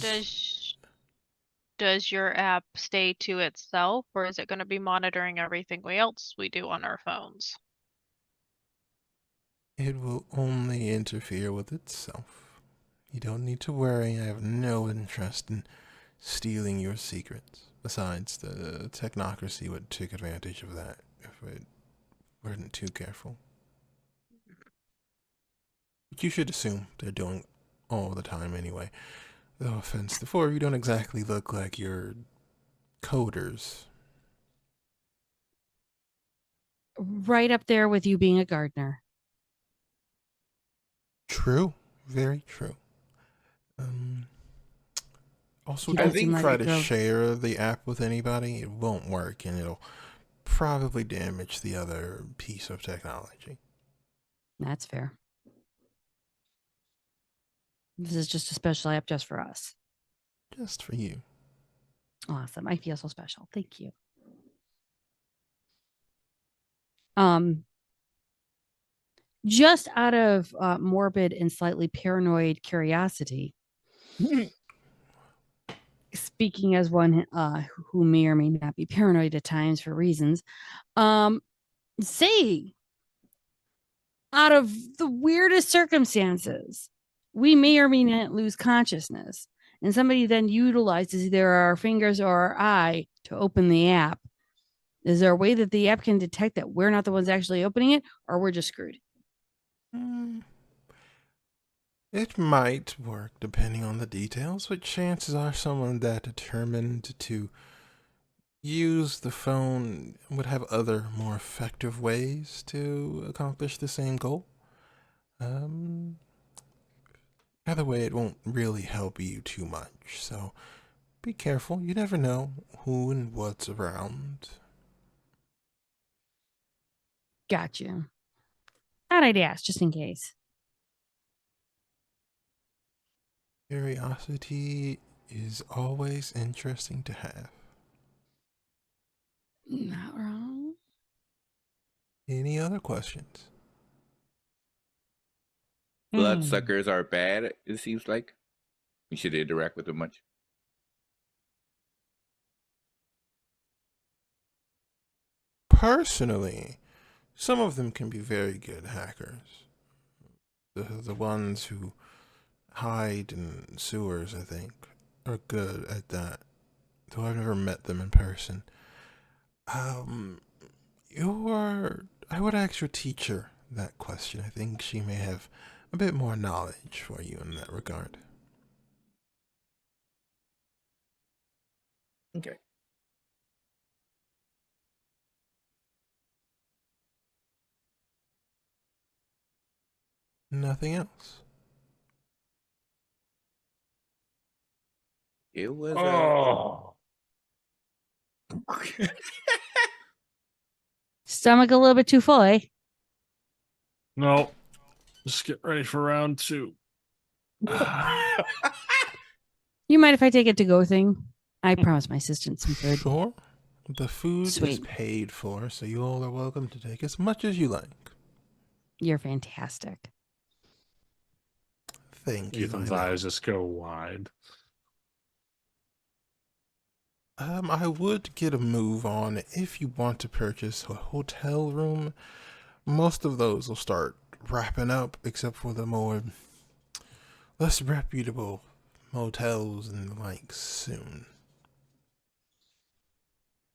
does your app stay to itself, or is it going to be monitoring everything else we do on our phones? It will only interfere with itself. You don't need to worry. I have no interest in stealing your secrets. Besides, the technocracy would take advantage of that if we weren't too careful. But you should assume they're doing all the time anyway. No offense, the four of you don't exactly look like you're coders. Right up there with you being a gardener. True. Very true. Also, You don't don't seem try like to a girl. share the app with anybody. It won't work, and it'll probably damage the other piece of technology. That's fair. This is just a special app just for us. Just for you. Awesome. I feel so special. Thank you. Just out of morbid and slightly paranoid curiosity, speaking as one who may or may not be paranoid at times for reasons, say, out of the weirdest circumstances, we may or may not lose consciousness, and somebody then utilizes either our fingers or our eye to open the app. Is there a way that the app can detect that we're not the ones actually opening it, or we're just screwed? It might work depending on the details, but chances are someone that determined to use the phone would have other more effective ways to accomplish the same goal. Either way, it won't really help you too much, so be careful. You never know who and what's around. Got you. Thought I'd ask just in case. Curiosity is always interesting to have. Not wrong. Any other questions? Bloodsuckers are bad, it seems like. You should interact with them much. Personally, some of them can be very good hackers. The ones who hide in sewers, I think, are good at that. Though I've never met them in person. I would ask your teacher that question. I think she may have a bit more knowledge for you in that regard. Okay. Nothing else. It was Stomach a little bit too full, eh? No. Just get ready for round 2. You mind if I take it to go thing? I promised my assistant some food. Sure. The food is Sweet. paid for, so you all are welcome to take as much as you like. You're fantastic. Thank you. Ethan's I know. eyes just go wide. I would get a move on if you want to purchase a hotel room. Most of those will start wrapping up, except for the more less reputable motels and the like soon.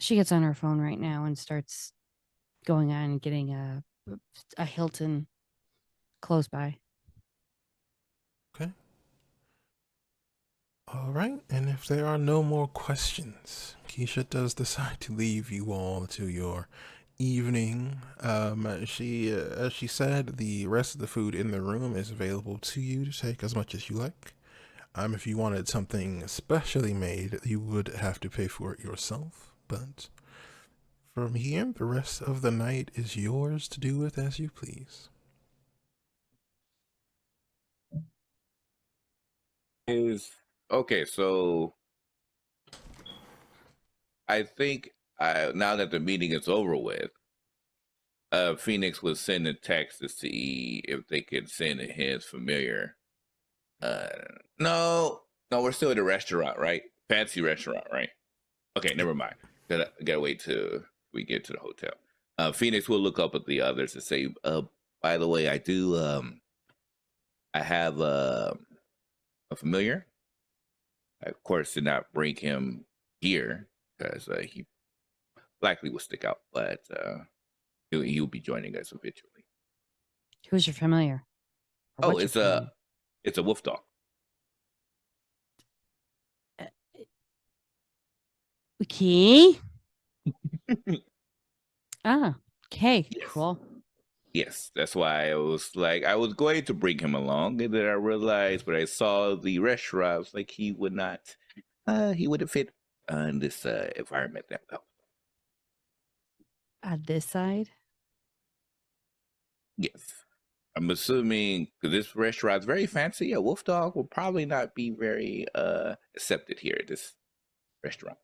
She gets on her phone right now and starts going on and getting a Hilton close by. Okay. All right, and if there are no more questions, Keisha does decide to leave you all to your evening. As she said, the rest of the food in the room is available to you to take as much as you like. If you wanted something specially made, you would have to pay for it yourself. But from here, the rest of the night is yours to do with as you please. Okay, so I think now that the meeting is over with, Phoenix would send a text to see if they could send his familiar. No, we're still at a restaurant, right? Fancy restaurant, right? Okay, never mind. Gotta wait till we get to the hotel. Phoenix will look up at the others and say, by the way, I have a familiar. I, of course, did not bring him here because he likely will stick out, but he'll be joining us eventually. Who's your familiar? Or what's your familiar? It's a wolf dog. Okay. Okay, Yes. cool. Yes, that's why I was going to bring him along, and then I realized when I saw the restaurant, I was like, he wouldn't fit in this environment that well. this side? Yes. I'm assuming because this restaurant's very fancy, a wolf dog will probably not be very accepted here at this restaurant.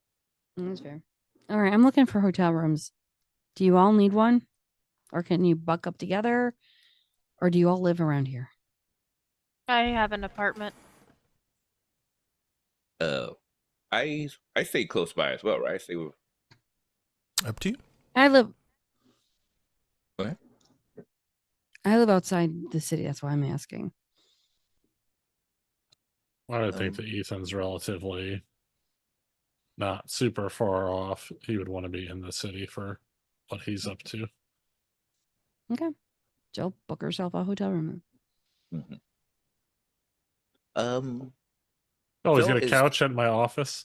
That's fair. All right, I'm looking for hotel rooms. Do you all need one? Or can you buck up together? Or do you all live around here? I have an apartment. I stay close by as well, right? I stay with. Up to you. I live Go ahead. I live outside the city, that's why I'm asking. I would think that Ethan's relatively not super far off. He would want to be in the city for what he's up to. Okay. Jill, book herself a hotel room. Mm-hmm. Oh, he's So got a couch at my office.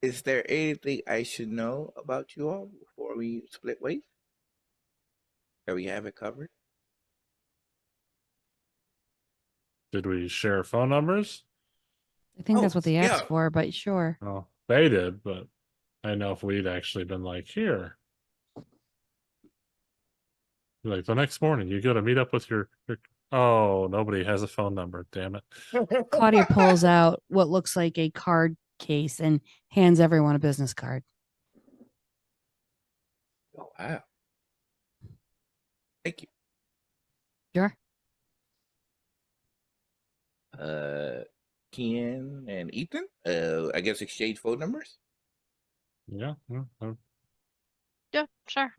Is there anything I should know about you all before we split ways? That we have it covered? Did we share phone numbers? I think that's Oh, what they asked yeah. for, but sure. Oh, they did, but I don't know if we'd actually been like, here. Like the next morning, you go to meet up with your. Oh, nobody has a phone number. Damn it. Claudia pulls out what looks like a card case and hands everyone a business card. Oh, wow. Thank you. Sure. Ken and Ethan, I guess exchange phone numbers? Yeah. Yeah, sure.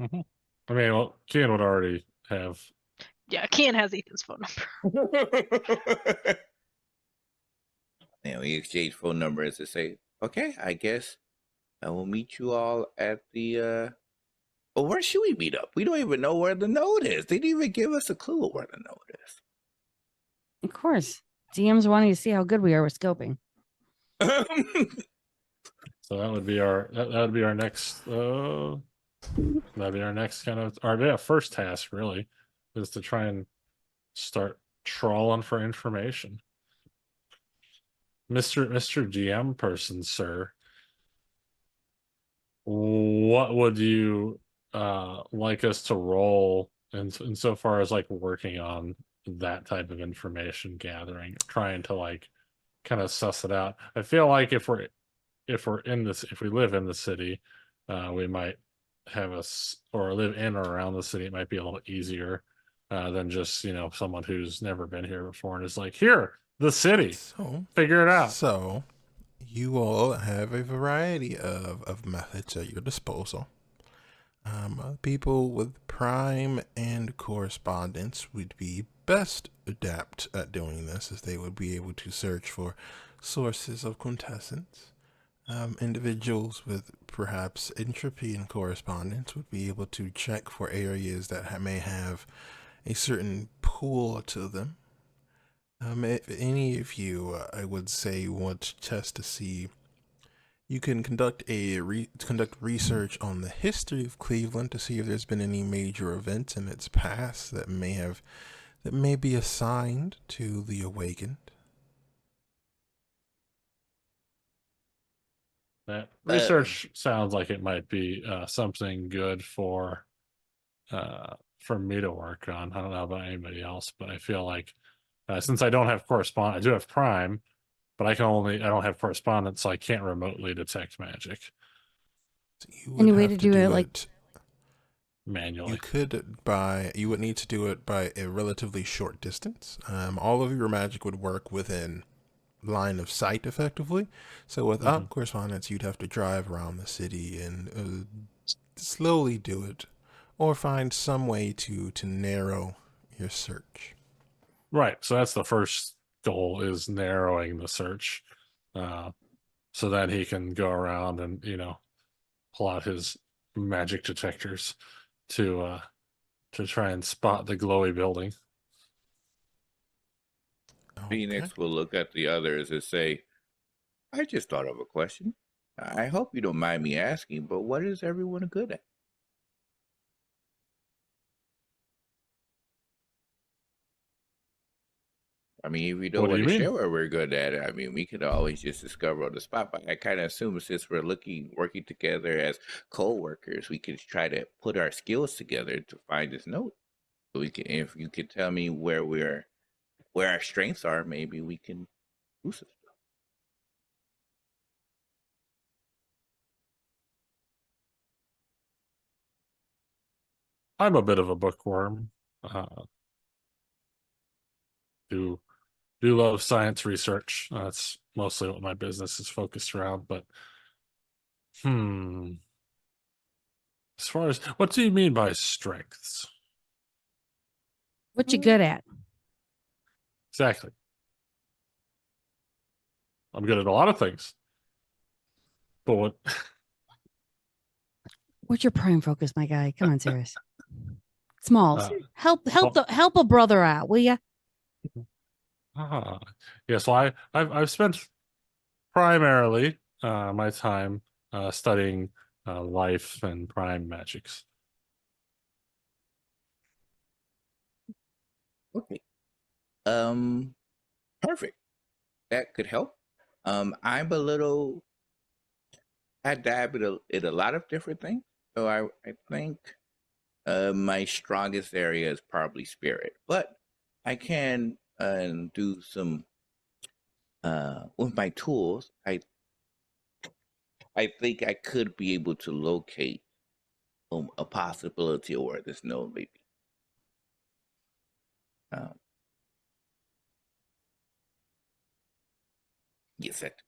I mean, well, Kian would already have. Yeah, Kian has Ethan's phone number. And we exchange phone numbers to say, okay, I guess I will meet you all at the well, where should we meet up? We don't even know where the note is. They didn't even give us a clue where the note is. Of course. DM's wanting to see how good we are with scoping. So that would be our that would be our next that'd be our next kind of our first task really is to try and start trawling for information. Mr. GM person, sir. What would you like us to roll insofar as like working on that type of information gathering, trying to like kind of suss it out? I feel like if we live in the city, we might have us or live in or around the city. It might be a little easier than just someone who's never been here before and is like, here, the city, So figure it out. So you all have a variety of methods at your disposal. People with Prime and Correspondence would be best adept at doing this, as they would be able to search for sources of quintessence. Individuals with perhaps Entropy and Correspondence would be able to check for areas that may have a certain pool to them. If any of you, I would say, want to test to see, you can conduct research on the history of Cleveland to see if there's been any major events in its past that may be assigned to the Awakened. That research sounds like it might be something good for me to work on. I don't know about anybody else, but I feel like since I don't have correspondence, I do have Prime, but I don't have correspondence, so I can't remotely detect magic. So you would Any way have to do it like manually. You would need to do it by a relatively short distance. All of your magic would work within line of sight effectively. So without correspondence, you'd have to drive around the city and slowly do it, or find some way to narrow your search. Right. So that's the first goal, is narrowing the search, so that he can go around and pull out his magic detectors to try and spot the glowy building. Phoenix will look at the others and say, I just thought of a question. I hope you don't mind me asking, but what is everyone good at? I mean, if we don't What do want you to mean? share what we're good at, I mean, we could always just discover on the spot. But I kind of assume since we're working together as co-workers, we could try to put our skills together to find this note. So we can, if you could tell me where our strengths are, maybe we can do some stuff. I'm a bit of a bookworm. Do love science research. That's mostly what my business is focused around. But as far as what do you mean by strengths? What you good at? Exactly. I'm good at a lot of things. But what What's your prime focus, my guy? Come on, serious. Smalls, Uh, help well- help a brother out, will ya? yeah, so I've spent primarily my time studying life and prime magics. Okay. Perfect. That could help. I'm a little. I dab in a lot of different things, so I think my strongest area is probably spirit, but I can do some with my tools. I think I could be able to locate a possibility of where this node may be. Yes, it.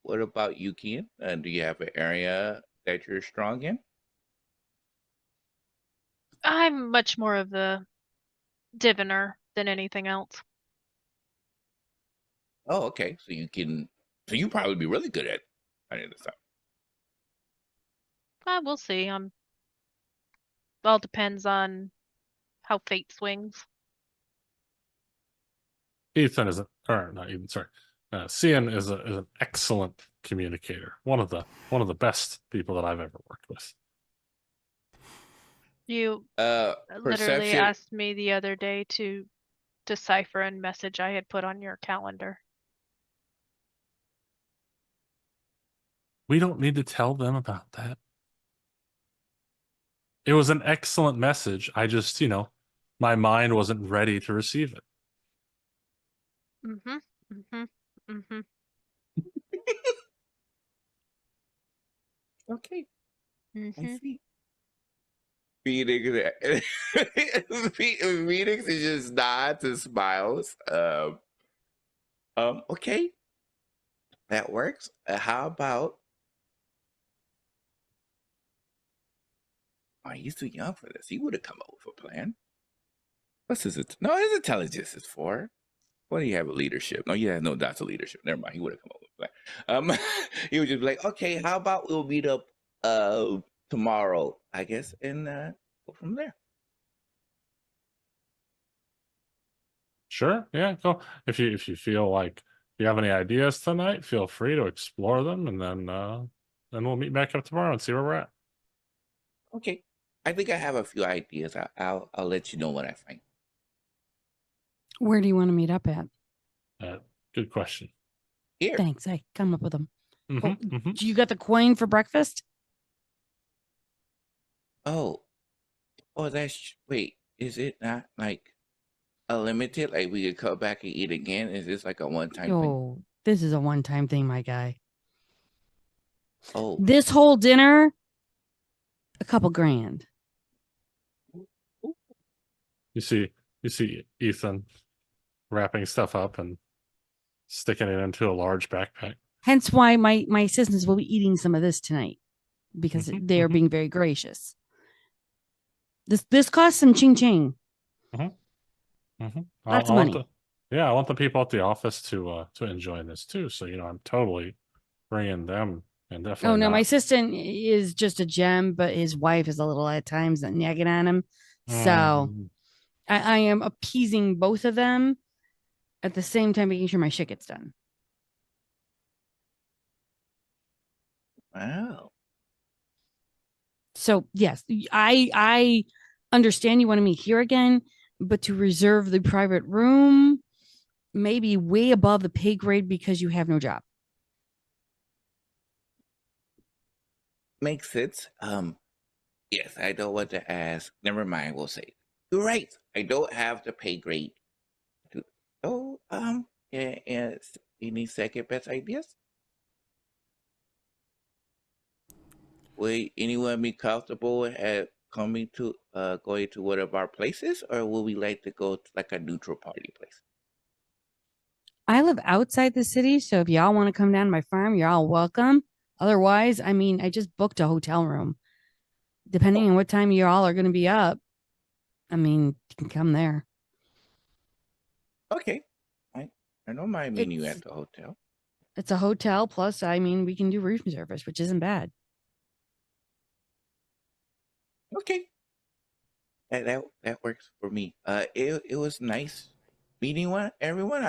What about you, Kian? Do you have an area that you're strong in? I'm much more of the diviner than anything else. Oh, okay. So you can. So you probably be really good at finding this out. We'll see. All depends on how fate swings. Ethan is or not Ethan, sorry. Cian is an excellent communicator. One of the best people that I've ever worked with. You literally Perception. asked me the other day to decipher a message I had put on your calendar. We don't need to tell them about that. It was an excellent message. I just, my mind wasn't ready to receive it. Okay. I Mm-hmm. see. Phoenix, Phoenix is just nods and smiles. Okay, that works. How about? Oh, he's too young for this. He would have come up with a plan. What's his? No, his intelligence is 4. What do you have a leadership? No, yeah, no, that's a leadership. Never mind. He would have come up with a plan. He would just be like, okay, how about we'll meet up tomorrow, I guess, and go from there. Sure, yeah, go. If you feel like you have any ideas tonight, feel free to explore them, and then we'll meet back up tomorrow and see where we're at. Okay, I think I have a few ideas. I'll let you know what I find. Where do you want to meet up at? Good question. Here. Thanks. I come up with them. Mm-hmm. Do you got the coin for breakfast? Oh, that's wait. Is it not like unlimited? Like we could come back and eat again? Is this like a one-time thing? Oh, this is a one-time thing, my guy. Oh, This whole dinner, a couple grand. You see Ethan wrapping stuff up and sticking it into a large backpack. Hence why my assistants will be eating some of this tonight because Mhm, they are mhm. being very gracious. This costs some ching ching. Mm-hmm. Lots of money. I want the people at the office to enjoy this too. So I'm totally bringing them, and definitely. Oh no, not. my assistant is just a gem, but his wife is a little at times nagging on him. So I am appeasing both of them at the same time, making sure my shit gets done. wow. So yes, I understand you want to meet here again, but to reserve the private room, maybe way above the pay grade because you have no job. Makes sense. Yes, I don't want to ask. Never mind. We'll say you're right. I don't have the pay grade. Oh, yeah. Any second best ideas? Will anyone be comfortable at coming to going to one of our places, or will we like to go to like a neutral party place? I live outside the city, so if y'all want to come down to my farm, you're all welcome. Otherwise, I mean, I just booked a hotel room. Depending on what time you all are going to be up, I mean, you can come there. Okay, I don't mind meeting you It's- at the hotel. It's a hotel, plus, I mean, we can do room service, which isn't bad. Okay, that works for me. It was nice meeting everyone.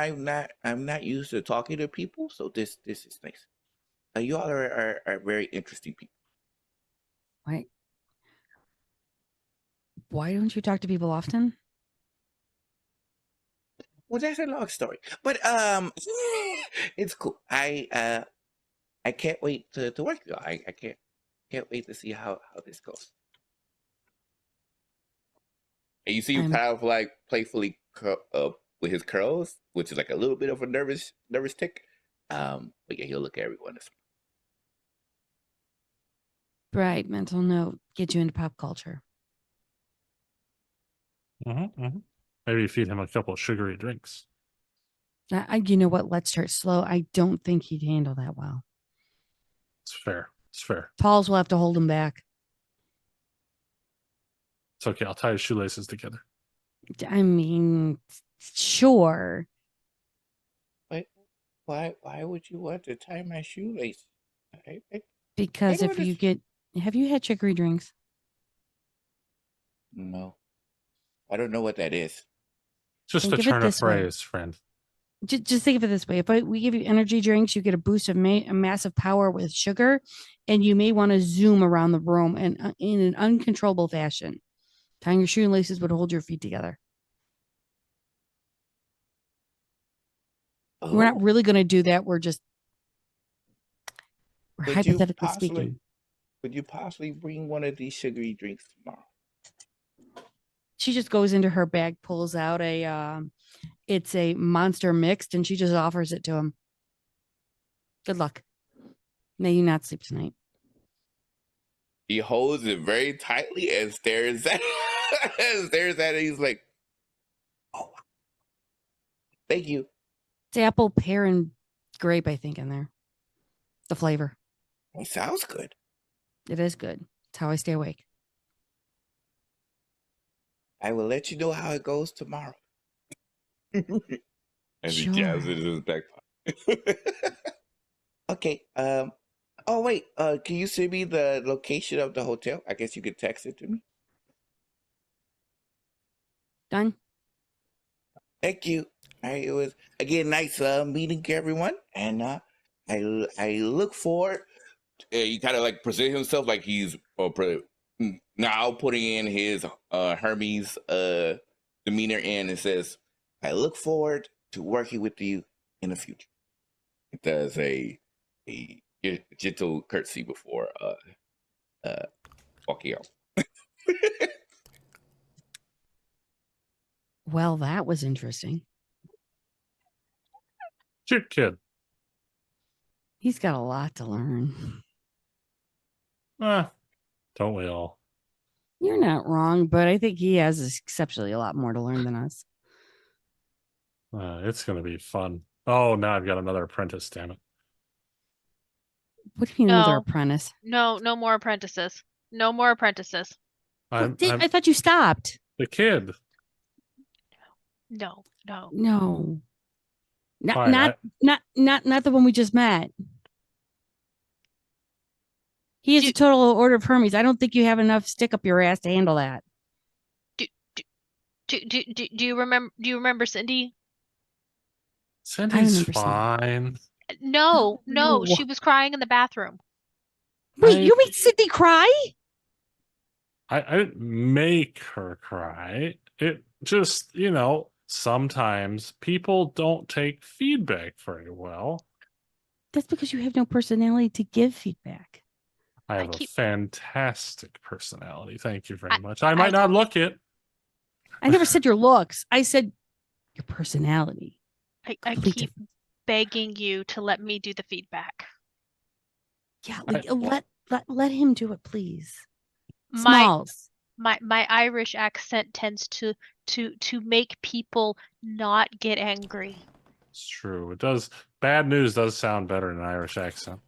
I'm not used to talking to people, so this is nice. You all are very interesting people. Why don't you talk to people often? Well, that's a long story, but it's cool. I can't wait to work with y'all. I can't wait to see how this goes. And you see him I'm- kind of like playfully with his curls, which is like a little bit of a nervous tick. But yeah, he'll look at everyone. Right, mental note, get you into pop culture. Maybe feed him a couple of sugary drinks. You know what? Let's start slow. I don't think he'd handle that well. It's fair. It's fair. Pauls will have to hold him back. It's okay. I'll tie his shoelaces together. I mean, sure. Why would you want to tie my shoelace? Because if you get, have you had chicory drinks? No, I don't know what that is. Just Think a of it turn of this way. phrase, friend. Just think of it this way. If we give you energy drinks, you get a boost of a massive power with sugar, and you may want to zoom around the room and in an uncontrollable fashion. Tying your shoelaces would hold your feet together. Oh, We're not really going to do that. We're hypothetically speaking. Would you possibly bring one of these sugary drinks tomorrow? She just goes into her bag, pulls out it's a monster mixed, and she just offers it to him. Good luck. May you not sleep tonight. He holds it very tightly and stares at it. He's like, "Oh, thank you." It's apple, pear, and grape, I think, in there. The flavor. It sounds good. It is good. It's how I stay awake. I will let you know how it goes tomorrow. As he Sure. jabs it in his back pocket. Okay. Oh wait. Can you send me the location of the hotel? I guess you could text it to me. Done? Thank you. It was again nice meeting everyone, and I look forward. He kind of like present himself like he's now putting in his Hermes demeanor in and says, "I look forward to working with you in the future." It does a gentle curtsy before walking out. Well, that was interesting. Cute kid. He's got a lot to learn. Don't we all? You're not wrong, but I think he has exceptionally a lot more to learn than us. It's going to be fun. Oh, now I've got another apprentice, damn it. What do you mean another No. apprentice? No more apprentices. No more apprentices. I'm I thought you stopped. the kid. No. No. Fine, Not the one we just met. He is a Do- total order of Hermes. I don't think you have enough stick up your ass to handle that. Do you remember Cindy? Cindy's remember Cindy. fine. No, No. she was crying in the bathroom. Wait, I- you made Sydney cry? I didn't make her cry. It just, sometimes people don't take feedback very well. That's because you have no personality to give feedback. I have a keep- fantastic personality. Thank you very I- much. I might I- not look it. I never said your looks. I said your personality. I Complete keep difference. begging you to let me do the feedback. Yeah, I- let him do it, please. My Smalls. my Irish accent tends to make people not get angry. It's true. It does. Bad news does sound better in an Irish accent.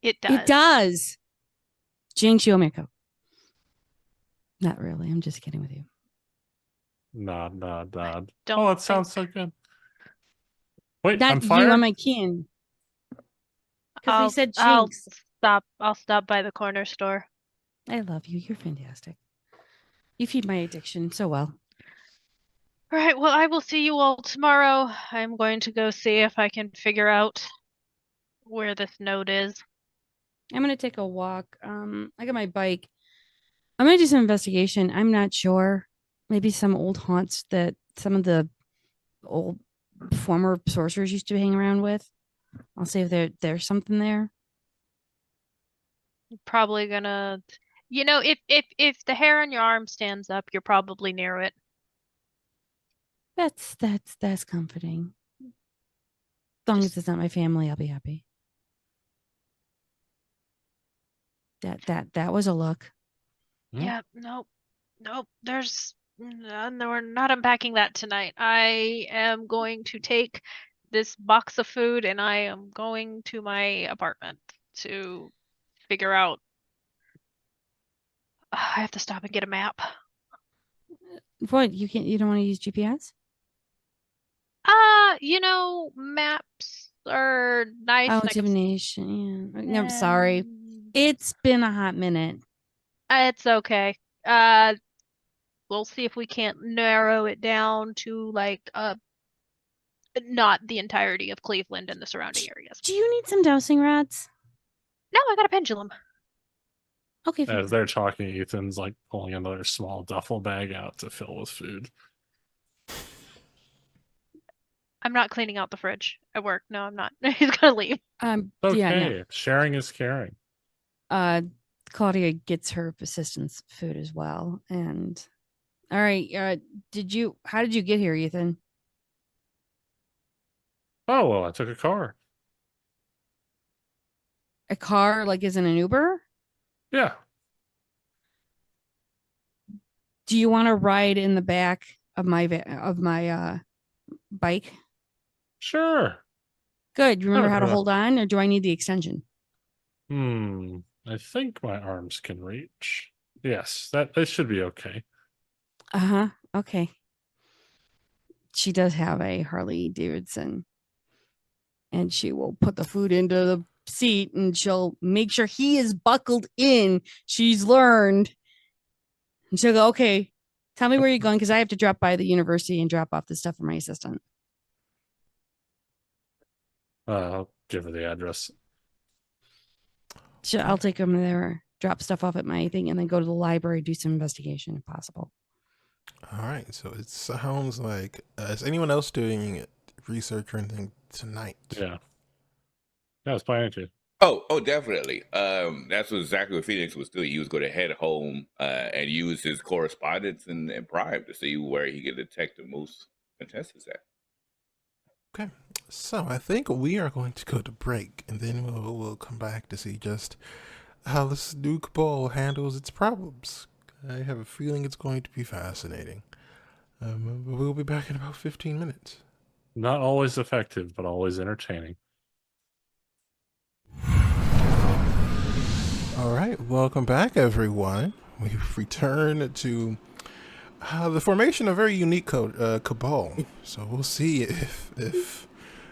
It does. It does. Jinx Yomiko. Not really. I'm just kidding with you. Nod, nod, nod. don't Oh, that think- sounds so good. Wait, Not I'm you fired? on my kin. Because we said Jinx. I'll stop by the corner store. I love you. You're fantastic. You feed my addiction so well. All right, well, I will see you all tomorrow. I'm going to go see if I can figure out where this node is. I'm gonna take a walk. I got my bike. I'm gonna do some investigation. I'm not sure. Maybe some old haunts that some of the old former sorcerers used to hang around with. I'll see if there's something there. Probably gonna, if the hair on your arm stands up, you're probably near it. That's comforting. As long as Just- it's not my family, I'll be happy. That was a look. Hmm? Yeah, nope. No, we're not unpacking that tonight. I am going to take this box of food and I am going to my apartment to figure out. I have to stop and get a map. What you don't want to use GPS? Maps are nice. Oh, and I can- divination. Yeah. No, I'm sorry. Mm, It's been a hot minute. It's okay. We'll see if we can't narrow it down to not the entirety of Cleveland and the surrounding areas. Do you need some dowsing rods? No, I got a pendulum. Okay, As fine. they're talking, Ethan's like pulling another small duffel bag out to fill with food. I'm not cleaning out the fridge at work. No, I'm not. He's gonna leave. Okay, Yeah, no. sharing is caring. Claudia gets her assistant's food as well. And all right, how did you get here, Ethan? Oh, well, I took a car. A car, like isn't an Uber? Yeah. Do you want to ride in the back of my bike? Sure. Good. You remember how to yeah. hold on, or do I need the extension? I think my arms can reach. Yes, that should be okay. Uh-huh. Okay. She does have a Harley Davidson. And she will put the food into the seat and she'll make sure he is buckled in. She's learned. And she'll go, okay, tell me where you're going because I have to drop by the university and drop off the stuff for my assistant. I'll give her the address. I'll take him there, drop stuff off at my thing, and then go to the library, do some investigation if possible. All right. So it sounds like is anyone else doing research or anything tonight? Yeah. Yeah, I was planning to. Oh, definitely. That's exactly what Phoenix was doing. He was going to head home and use his correspondence and Prime to see where he could detect the most contestants at. Okay. So I think we are going to go to break, and then we'll come back to see just how this new Cabal handles its problems. I have a feeling it's going to be fascinating. We'll be back in about 15 minutes. Not always effective, but always entertaining. All right, welcome back, everyone. We've returned to the formation of a very unique Cabal. So we'll see if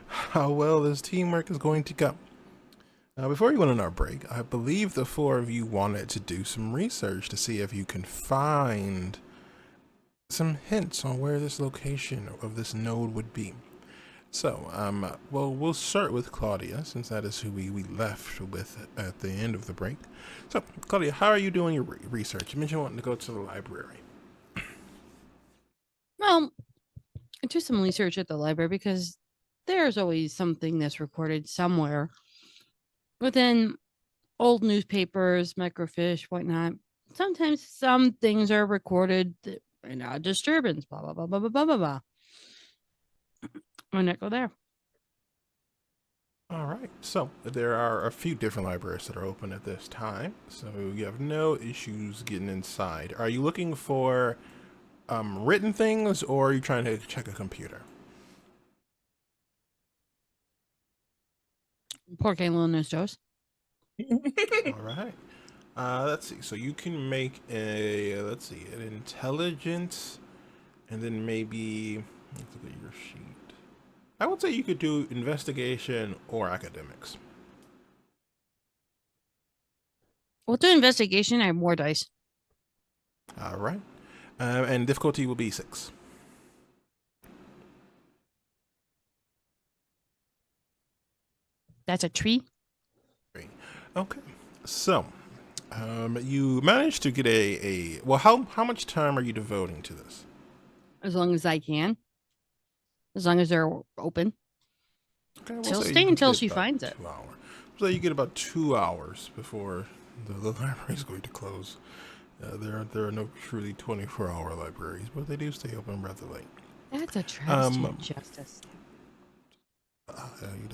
how well this teamwork is going to go. Before we went on our break, I believe the four of you wanted to do some research to see if you can find some hints on where this location of this node would be. So, well, we'll start with Claudia, since that is who we left with at the end of the break. So, Claudia, how are you doing your research? You mentioned wanting to go to the library. Well, do some research at the library because there's always something that's recorded somewhere within old newspapers, microfiche, whatnot. Sometimes some things are recorded that are not a disturbance, blah, blah, blah, blah, blah, blah, blah, blah. Why not go there? All right. So there are a few different libraries that are open at this time, so you have no issues getting inside. Are you looking for written things, or are you trying to check a computer? Poor Kayla and his Joe's. All right. Let's see. So you can make a, let's see, an intelligence, and then maybe, let's look at your sheet. I would say you could do investigation or academics. We'll do investigation. I have more dice. All right. And difficulty will be 6. That's a tree. Okay. So, you managed to get well, how much time are you devoting to this? As long as I can. As long as they're open. Okay, we'll She'll say stay you until get she about finds it. 2 hours. So you get about 2 hours before the library is going to close. There are no truly 24-hour libraries, but they do stay open rather late. That's a travesty of justice. I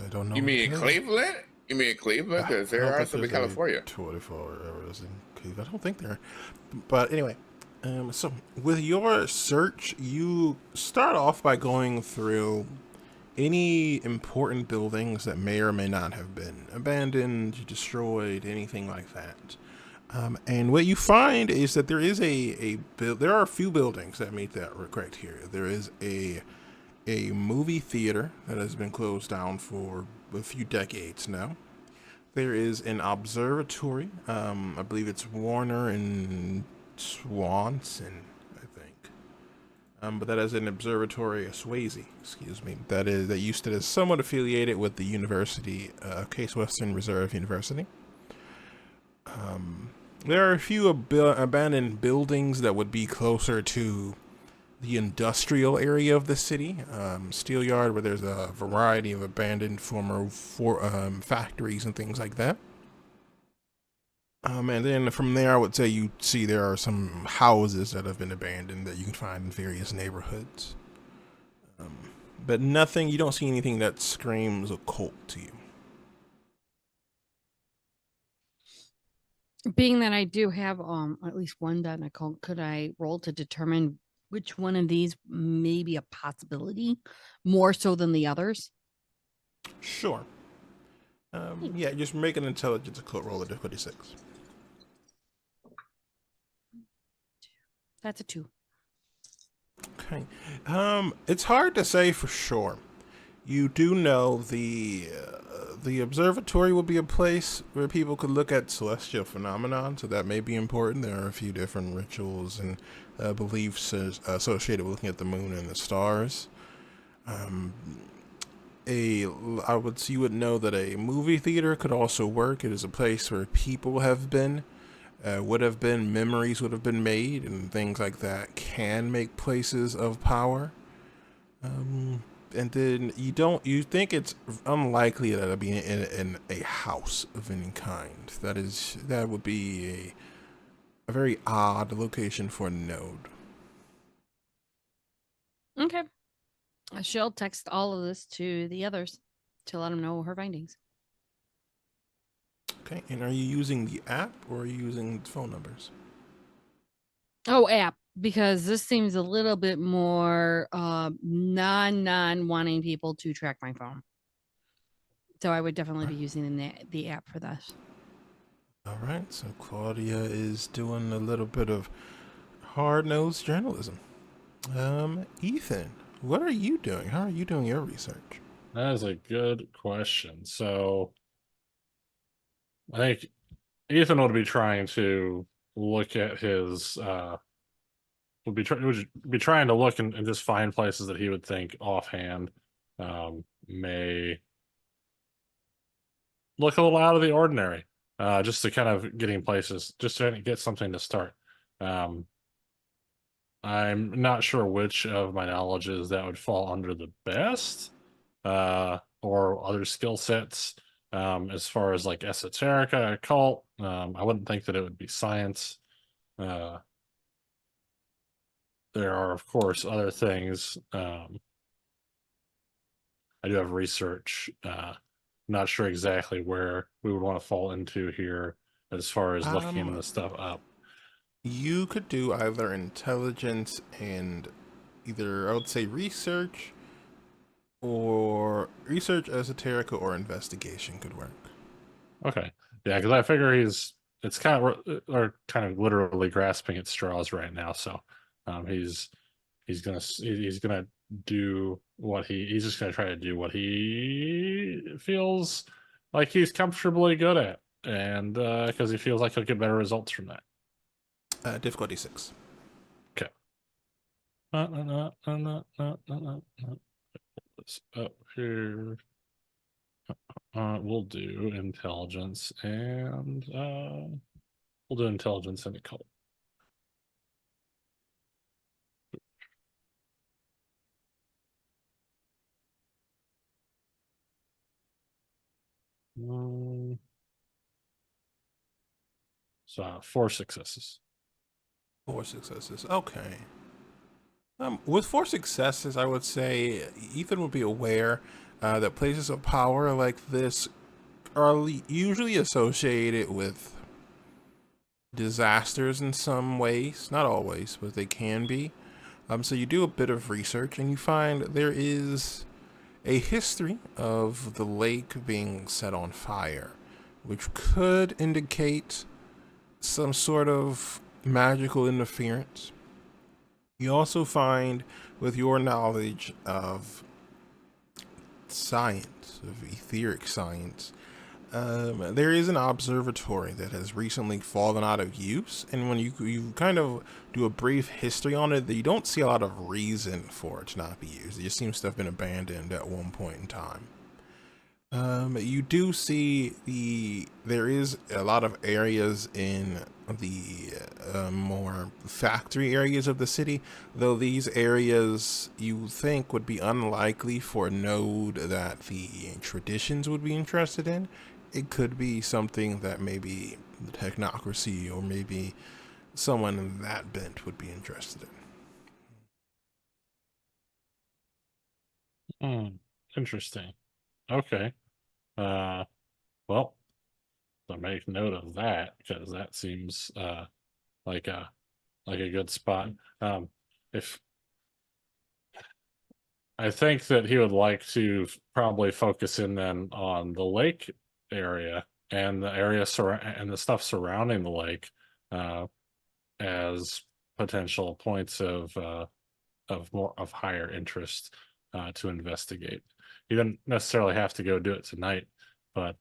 don't know. You mean in Cleveland? You mean in Cleveland? Because there are some in California. 24 hours in Cleveland. I don't think there are. But anyway, so with your search, you start off by going through any important buildings that may or may not have been abandoned, destroyed, anything like that. And what you find is that there is there are a few buildings that meet that criteria. There is a movie theater that has been closed down for a few decades now. There is an observatory. I believe it's Warner and Swanson, I think. But that is an observatory, Swayze, excuse me. That used to be somewhat affiliated with the university, Case Western Reserve University. There are a few abandoned buildings that would be closer to the industrial area of the city, steel yard, where there's a variety of abandoned former factories and things like that. And then from there, I would say you see there are some houses that have been abandoned that you can find in various neighborhoods. But nothing, you don't see anything that screams occult to you. Being that I do have at least one dot in occult, could I roll to determine which one of these may be a possibility more so than the others? Sure. Yeah, just make an intelligence occult roll at difficulty 6. That's a 2. Okay. It's hard to say for sure. You do know the observatory will be a place where people could look at celestial phenomenon, so that may be important. There are a few different rituals and beliefs associated with looking at the moon and the stars. You would know that a movie theater could also work. It is a place where people have been, memories would have been made, and things like that can make places of power. And then you think it's unlikely that it'll be in a house of any kind. That would be a very odd location for a node. Okay. She'll text all of this to the others to let them know her findings. Okay, and are you using the app or are you using phone numbers? Oh, app, because this seems a little bit more non wanting people to track my phone. So I would definitely be using the app for this. All right, so Claudia is doing a little bit of hard-nosed journalism. Ethan, what are you doing? How are you doing your research? That is a good question. So I think Ethan would be trying to look at his would be trying to look and just find places that he would think offhand may look a little out of the ordinary, just to kind of getting places, just to get something to start. I'm not sure which of my knowledges that would fall under the best, or other skill sets. As far as like esoterica, occult, I wouldn't think that it would be science. There are, of course, other things. I do have research. Not sure exactly where we would want to fall into here as far as looking this stuff up. You could do either intelligence and either, I would say, research, or research, esoterica, or investigation could work. Okay, yeah, because I figure it's kind of or kind of literally grasping at straws right now. So, he's gonna do what he's just gonna try to do what he feels like he's comfortably good at, and because he feels like he'll get better results from that. Difficulty 6. Okay. This up here. We'll do intelligence and we'll do intelligence and occult. So 4 successes. 4 successes. Okay. With 4 successes, I would say Ethan would be aware that places of power like this are usually associated with disasters in some ways. Not always, but they can be. So you do a bit of research and you find there is a history of the lake being set on fire, which could indicate some sort of magical interference. You also find, with your knowledge of science, of etheric science, there is an observatory that has recently fallen out of use, and when you kind of do a brief history on it, you don't see a lot of reason for it to not be used. It just seems to have been abandoned at one point in time. You do see there is a lot of areas in the more factory areas of the city, though these areas you think would be unlikely for a node that the traditions would be interested in. It could be something that maybe the technocracy or maybe someone in that bent would be interested in. Interesting. Okay. Well, to make note of that, because that seems like a good spot. If I think that he would like to probably focus in then on the lake area and the area and the stuff surrounding the lake as potential points of higher interest to investigate. You don't necessarily have to go do it tonight, but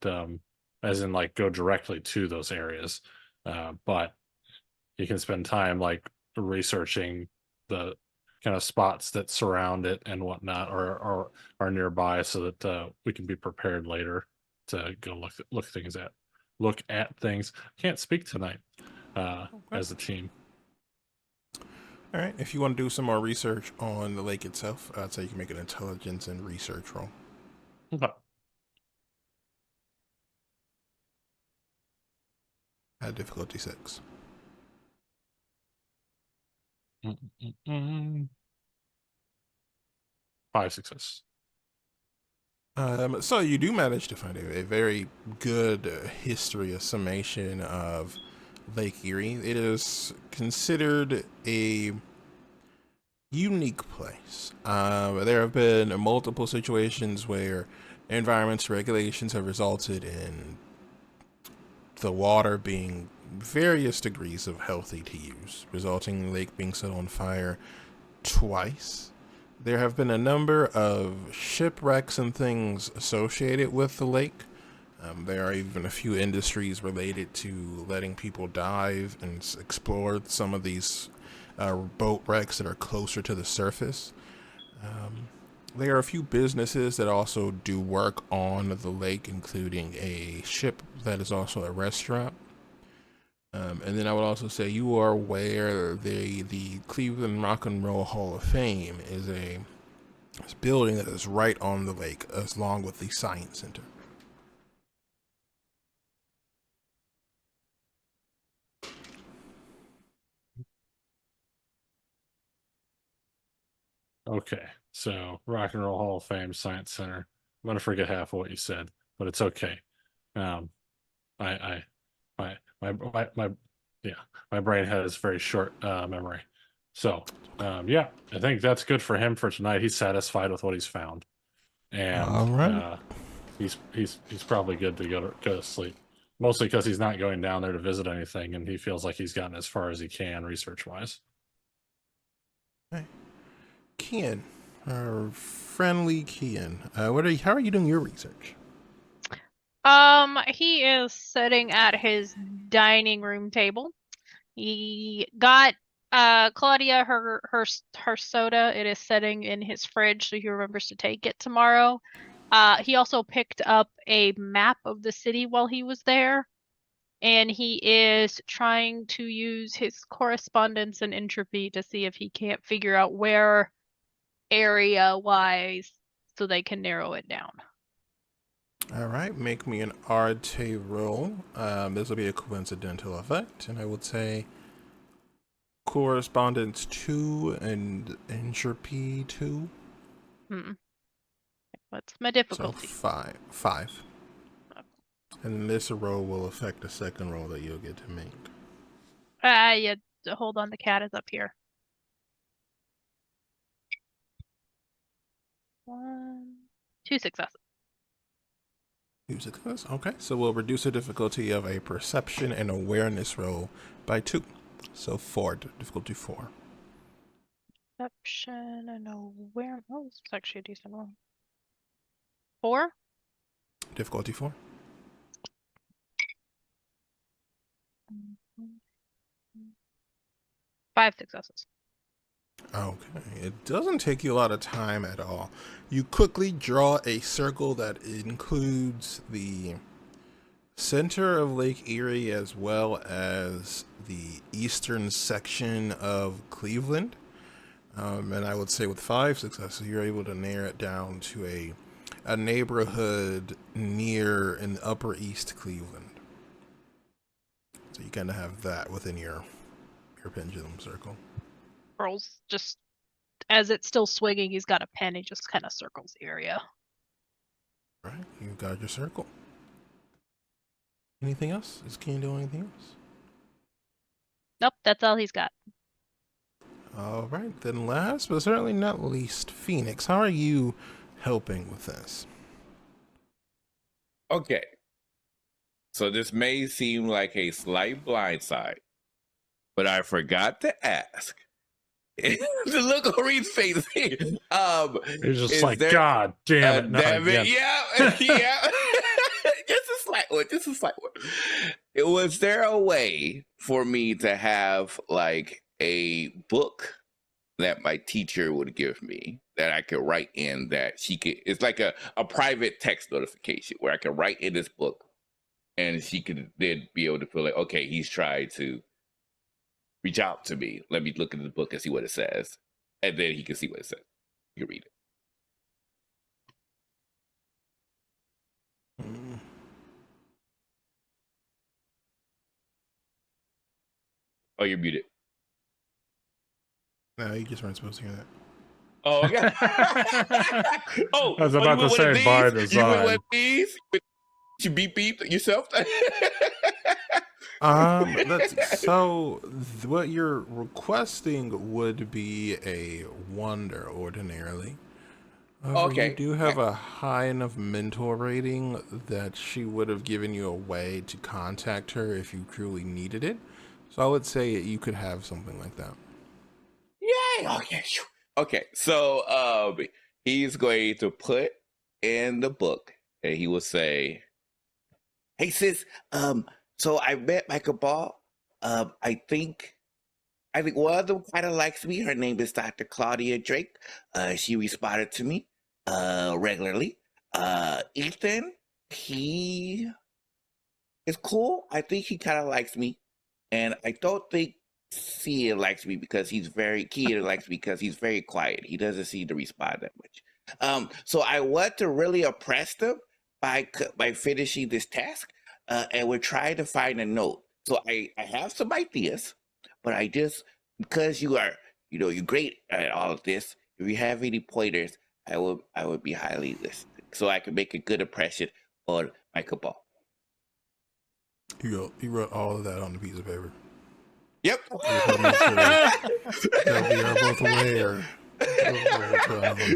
as in like go directly to those areas. But you can spend time like researching the kind of spots that surround it and whatnot, or are nearby, so that we can be prepared later to go look at things. Can't speak tonight as a team. All right. If you want to do some more research on the lake itself, I'd say you can make an intelligence and research roll. Okay. At difficulty 6. 5 success. So you do manage to find a very good history, a summation of Lake Erie. It is considered a unique place. There have been multiple situations where environments regulations have resulted in the water being various degrees of healthy to use, resulting in the lake being set on fire twice. There have been a number of shipwrecks and things associated with the lake. There are even a few industries related to letting people dive and explore some of these boat wrecks that are closer to the surface. There are a few businesses that also do work on the lake, including a ship that is also a restaurant. And then I would also say you are aware the Cleveland Rock and Roll Hall of Fame is a building that is right on the lake, along with the Science Center. Okay, so Rock and Roll Hall of Fame, Science Center. I'm gonna forget half of what you said, but it's okay. My yeah, my brain has very short memory. So yeah, I think that's good for him for tonight. He's satisfied with what he's found, and All right. he's probably good to go to sleep. Mostly because he's not going down there to visit anything, and he feels like he's gotten as far as he can research wise. Okay. Kian, our friendly Kian, how are you doing your research? He is sitting at his dining room table. He got Claudia her soda. It is sitting in his fridge, so he remembers to take it tomorrow. He also picked up a map of the city while he was there, and he is trying to use his correspondence and entropy to see if he can't figure out where area-wise so they can narrow it down. All right, make me an Arte roll. This will be a coincidental effect, and I would say correspondence 2 and entropy 2. What's my So difficulty? 5. And this roll will affect the second roll that you'll get to make. Yeah, hold on, the cat is up here. 2 successes. 2 successes. Okay, so we'll reduce the difficulty of a perception and awareness roll by 2. So 4, difficulty 4. Perception and awareness. Oh, this is actually a decent one. 4? Difficulty 4. Mm-hmm. 5 successes. Okay, it doesn't take you a lot of time at all. You quickly draw a circle that includes the center of Lake Erie as well as the eastern section of Cleveland. And I would say with 5 successes, you're able to narrow it down to a neighborhood near in the upper east Cleveland. So you kind of have that within your pendulum circle. Rolls just as it's still swinging, he's got a pen, he just kind of circles the area. Right, you've got your circle. Anything else? Is Kian doing anything else? Nope, that's all he's got. All right, then last but certainly not least, Phoenix, how are you helping with this? Okay. So this may seem like a slight blindside, but I forgot to ask. The look on Reed's face. He's just like, God damn it. No, damn it. yeah. Yeah. Just a slight one. Was there a way for me to have like a book that my teacher would give me that I could write in that she could, it's like a private text notification where I could write in this book and she could then be able to feel like, okay, he's trying to reach out to me. Let me look at the book and see what it says. And then he can see what it says. You can read it. Oh, you're muted. No, you just weren't supposed to hear that. Oh, okay. I was about to say by design. You went one of these? You beep yourself? So what you're requesting would be a wonder ordinarily. Okay. You do have a high enough mentor rating that she would have given you a way to contact her if you truly needed it. So I would say you could have something like that. Yay! Okay. So he's going to put in the book and he will say, "Hey sis, so I met my Cabal. I think one of them kind of likes me. Her name is Dr. Claudia Drake. She responded to me regularly. Ethan, he is cool. I think he kind of likes me. and I don't think Sia likes me because Kia likes me because he's very quiet. He doesn't seem to respond that much. So I want to really impress them by finishing this task, and we're trying to find a note. So I have some ideas, but I just, because you're great at all of this. If you have any pointers, I would be highly listening, so I can make a good impression on my Cabal. You wrote all of that on a piece of paper. Yep. That we are both aware.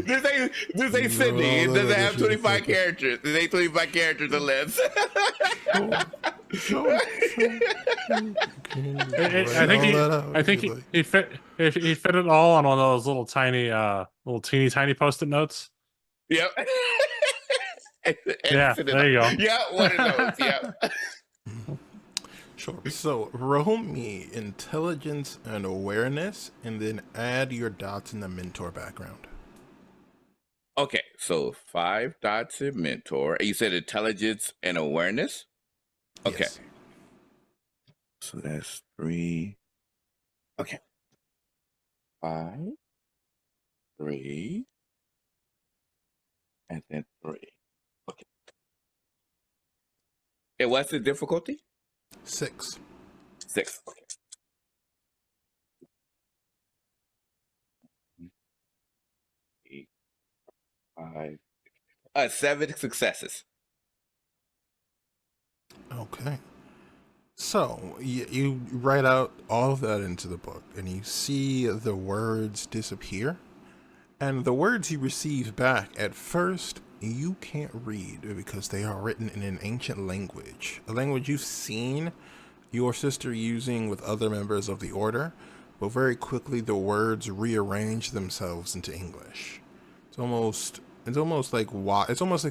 This ain't Sydney. It doesn't have 25 characters. It ain't 25 characters or less. I think he fit it all on one of those little teeny tiny post-it notes. Yep. Yeah, there you go. Yeah, one of those. Yeah. Sure. So roll me intelligence and awareness, and then add your dots in the mentor background. Okay, so 5 dots in mentor. You said intelligence and awareness? Okay. Yes. So that's 3. Okay. 5, 3, and then 3. Okay. And what's the difficulty? 6. 6. Okay. 5. 7 successes. Okay. So you write out all of that into the book, and you see the words disappear. And the words you receive back, at first, you can't read because they are written in an ancient language. A language you've seen your sister using with other members of the Order, but very quickly the words rearrange themselves into English. It's almost like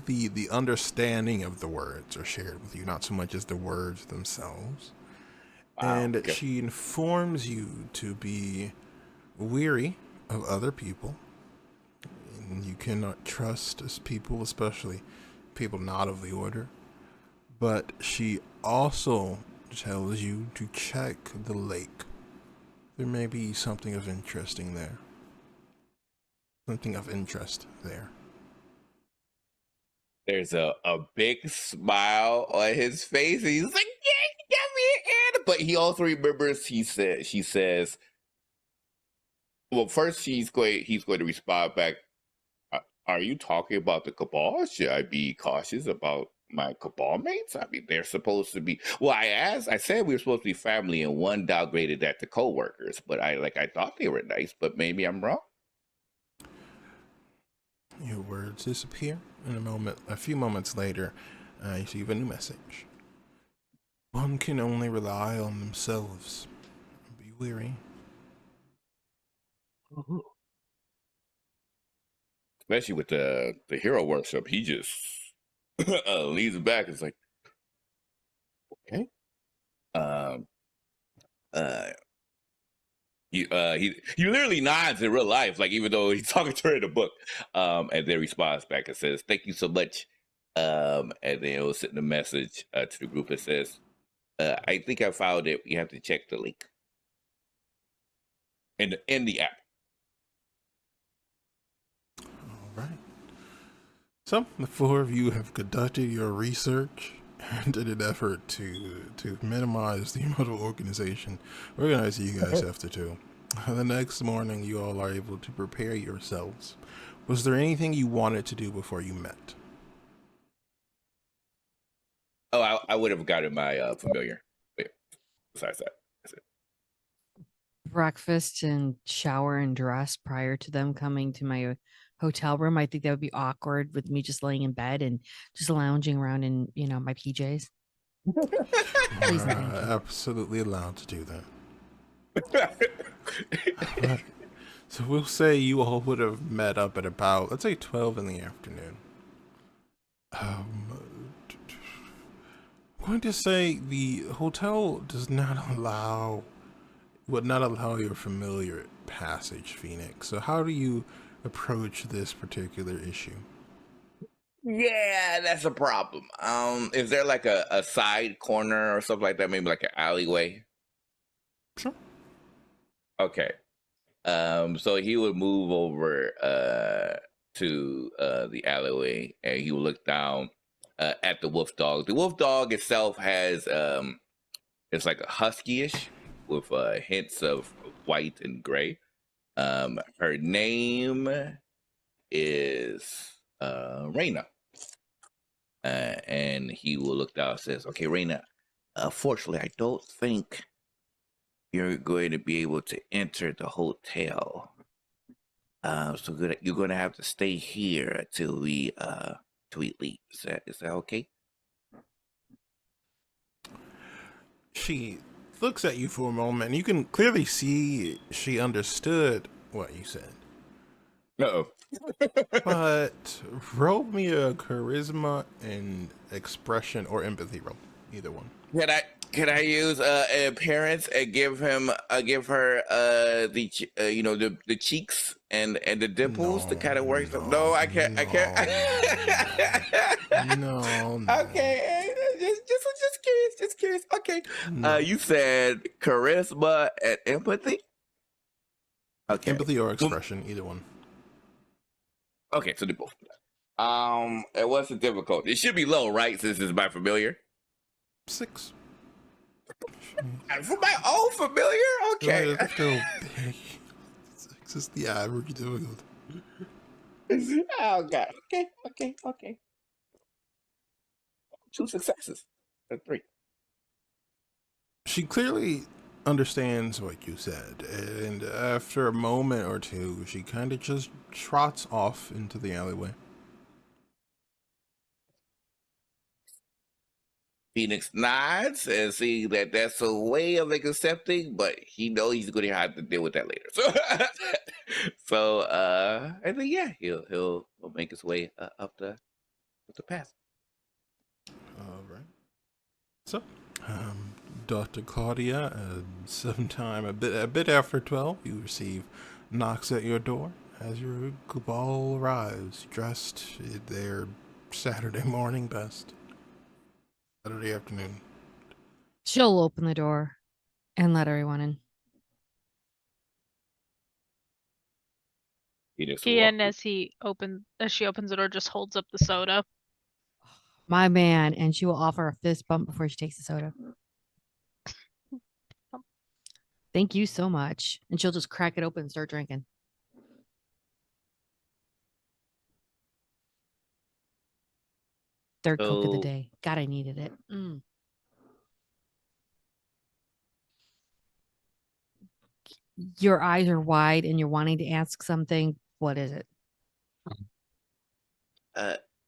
the understanding of the words are shared with you, not so much as the words themselves. Wow, and okay. She informs you to be weary of other people. And you cannot trust as people, especially people not of the Order. But she also tells you to check the lake. There may be something of interest there. There's a big smile on his face, and he's like, "Yeah, you got me in." But he also remembers. She says, "Well, first he's going to respond back. Are you talking about the Cabal? Should I be cautious about my Cabal mates? I mean, they're supposed to be." Well, I said we were supposed to be family, and one downgraded that to co-workers. But I thought they were nice, but maybe I'm wrong. Your words disappear. A few moments later, you receive a new message. One can only rely on themselves. Be weary. Especially with the hero workshop, he just leans back and is like, "Okay." He literally nods in real life, like, even though he's talking to her in the book, and then responds back and says, "Thank you so much." And then he'll send a message to the group that says, "I think I found it. You have to check the link in the app." All right. So the four of you have conducted your research and in an effort to minimize the amount of organization. We're going to see you guys after 2. The next morning, you all are able to prepare yourselves. Was there anything you wanted to do before you met? Oh, I would have gotten my familiar. But besides that, that's it. Breakfast and shower and dress prior to them coming to my hotel room. I think that would be awkward with me just laying in bed and just lounging around in, my PJs. Please, no, thank you. Absolutely allowed to do that. Right. So we'll say you all would have met up at about, let's say, 12 in the afternoon. I'm going to say the hotel would not allow your familiar passage, Phoenix. So how do you approach this particular issue? Yeah, that's a problem. Is there like a side corner or something like that? Maybe like an alleyway? Sure. Okay. So he would move over to the alleyway, and he would look down at the wolf dog. The wolf dog itself has it's like a husky-ish with hints of white and gray. Her name is Raina. And he will look down and says, "Okay, Raina, fortunately, I don't think you're going to be able to enter the hotel. So you're going to have to stay here until we leave. Is that okay?" She looks at you for a moment, and you can clearly see she understood what you said. No. But roll me a charisma and expression or empathy roll, either one. Can I use appearance and give her the cheeks and the dimples to kind of work? No, I can't. no. I can't. No. Okay, just curious. Okay, No. you said charisma and empathy. Okay, Empathy or expression, either one. okay, so they both. And what's the difficulty? It should be low, right? Since it's my familiar. 6. For my own familiar, okay. Let's go big. 6 is the average difficulty. Oh god. Okay. 2 successes. Or 3. She clearly understands what you said, and after a moment or two, she kind of just trots off into the alleyway. Phoenix nods and see that that's a way of accepting, but he knows he's going to have to deal with that later. So, I think he'll make his way up the path. All right. So, Dr. Claudia, sometime a bit after 12, you receive knocks at your door as your Cabal arrives, dressed in their Saturday morning best. Saturday afternoon. She'll open the door and let everyone in. Ian, as she opens the door, just holds up the soda. My man, and she will offer a fist bump before she takes the soda. Thank you so much. And she'll just crack it open and start drinking. Third Coke of the day. God, I needed it. Your eyes are wide and you're wanting to ask something. What is it?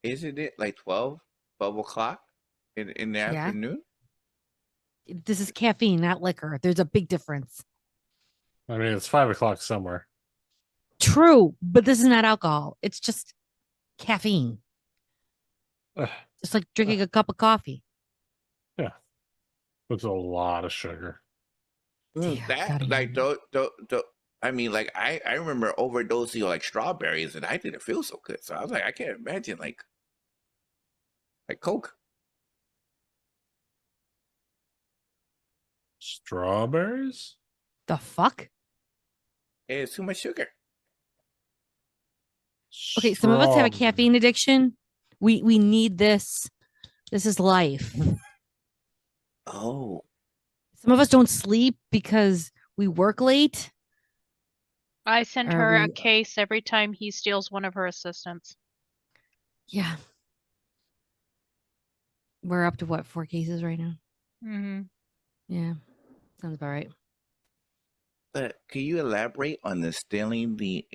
Isn't it like 12 o'clock in the afternoon? This is caffeine, not liquor. There's a big difference. I mean, it's 5 o'clock somewhere. True, but this is not alcohol. It's just caffeine. It's like drinking a cup of coffee. Yeah. It's a lot of sugar. That like don't I mean, like I remember overdosing on like strawberries and I didn't feel so good. So I was like, I can't imagine like Coke. Strawberries? The fuck? It's too much sugar. Okay, some of us have a caffeine addiction. We need this. This is life. Oh. Some of us don't sleep because we work late. I send her a case every time he steals one of her assistants. Yeah. We're up to what, 4 cases right now? Mm-hmm. Yeah. Sounds about right. But can you elaborate on the stealing the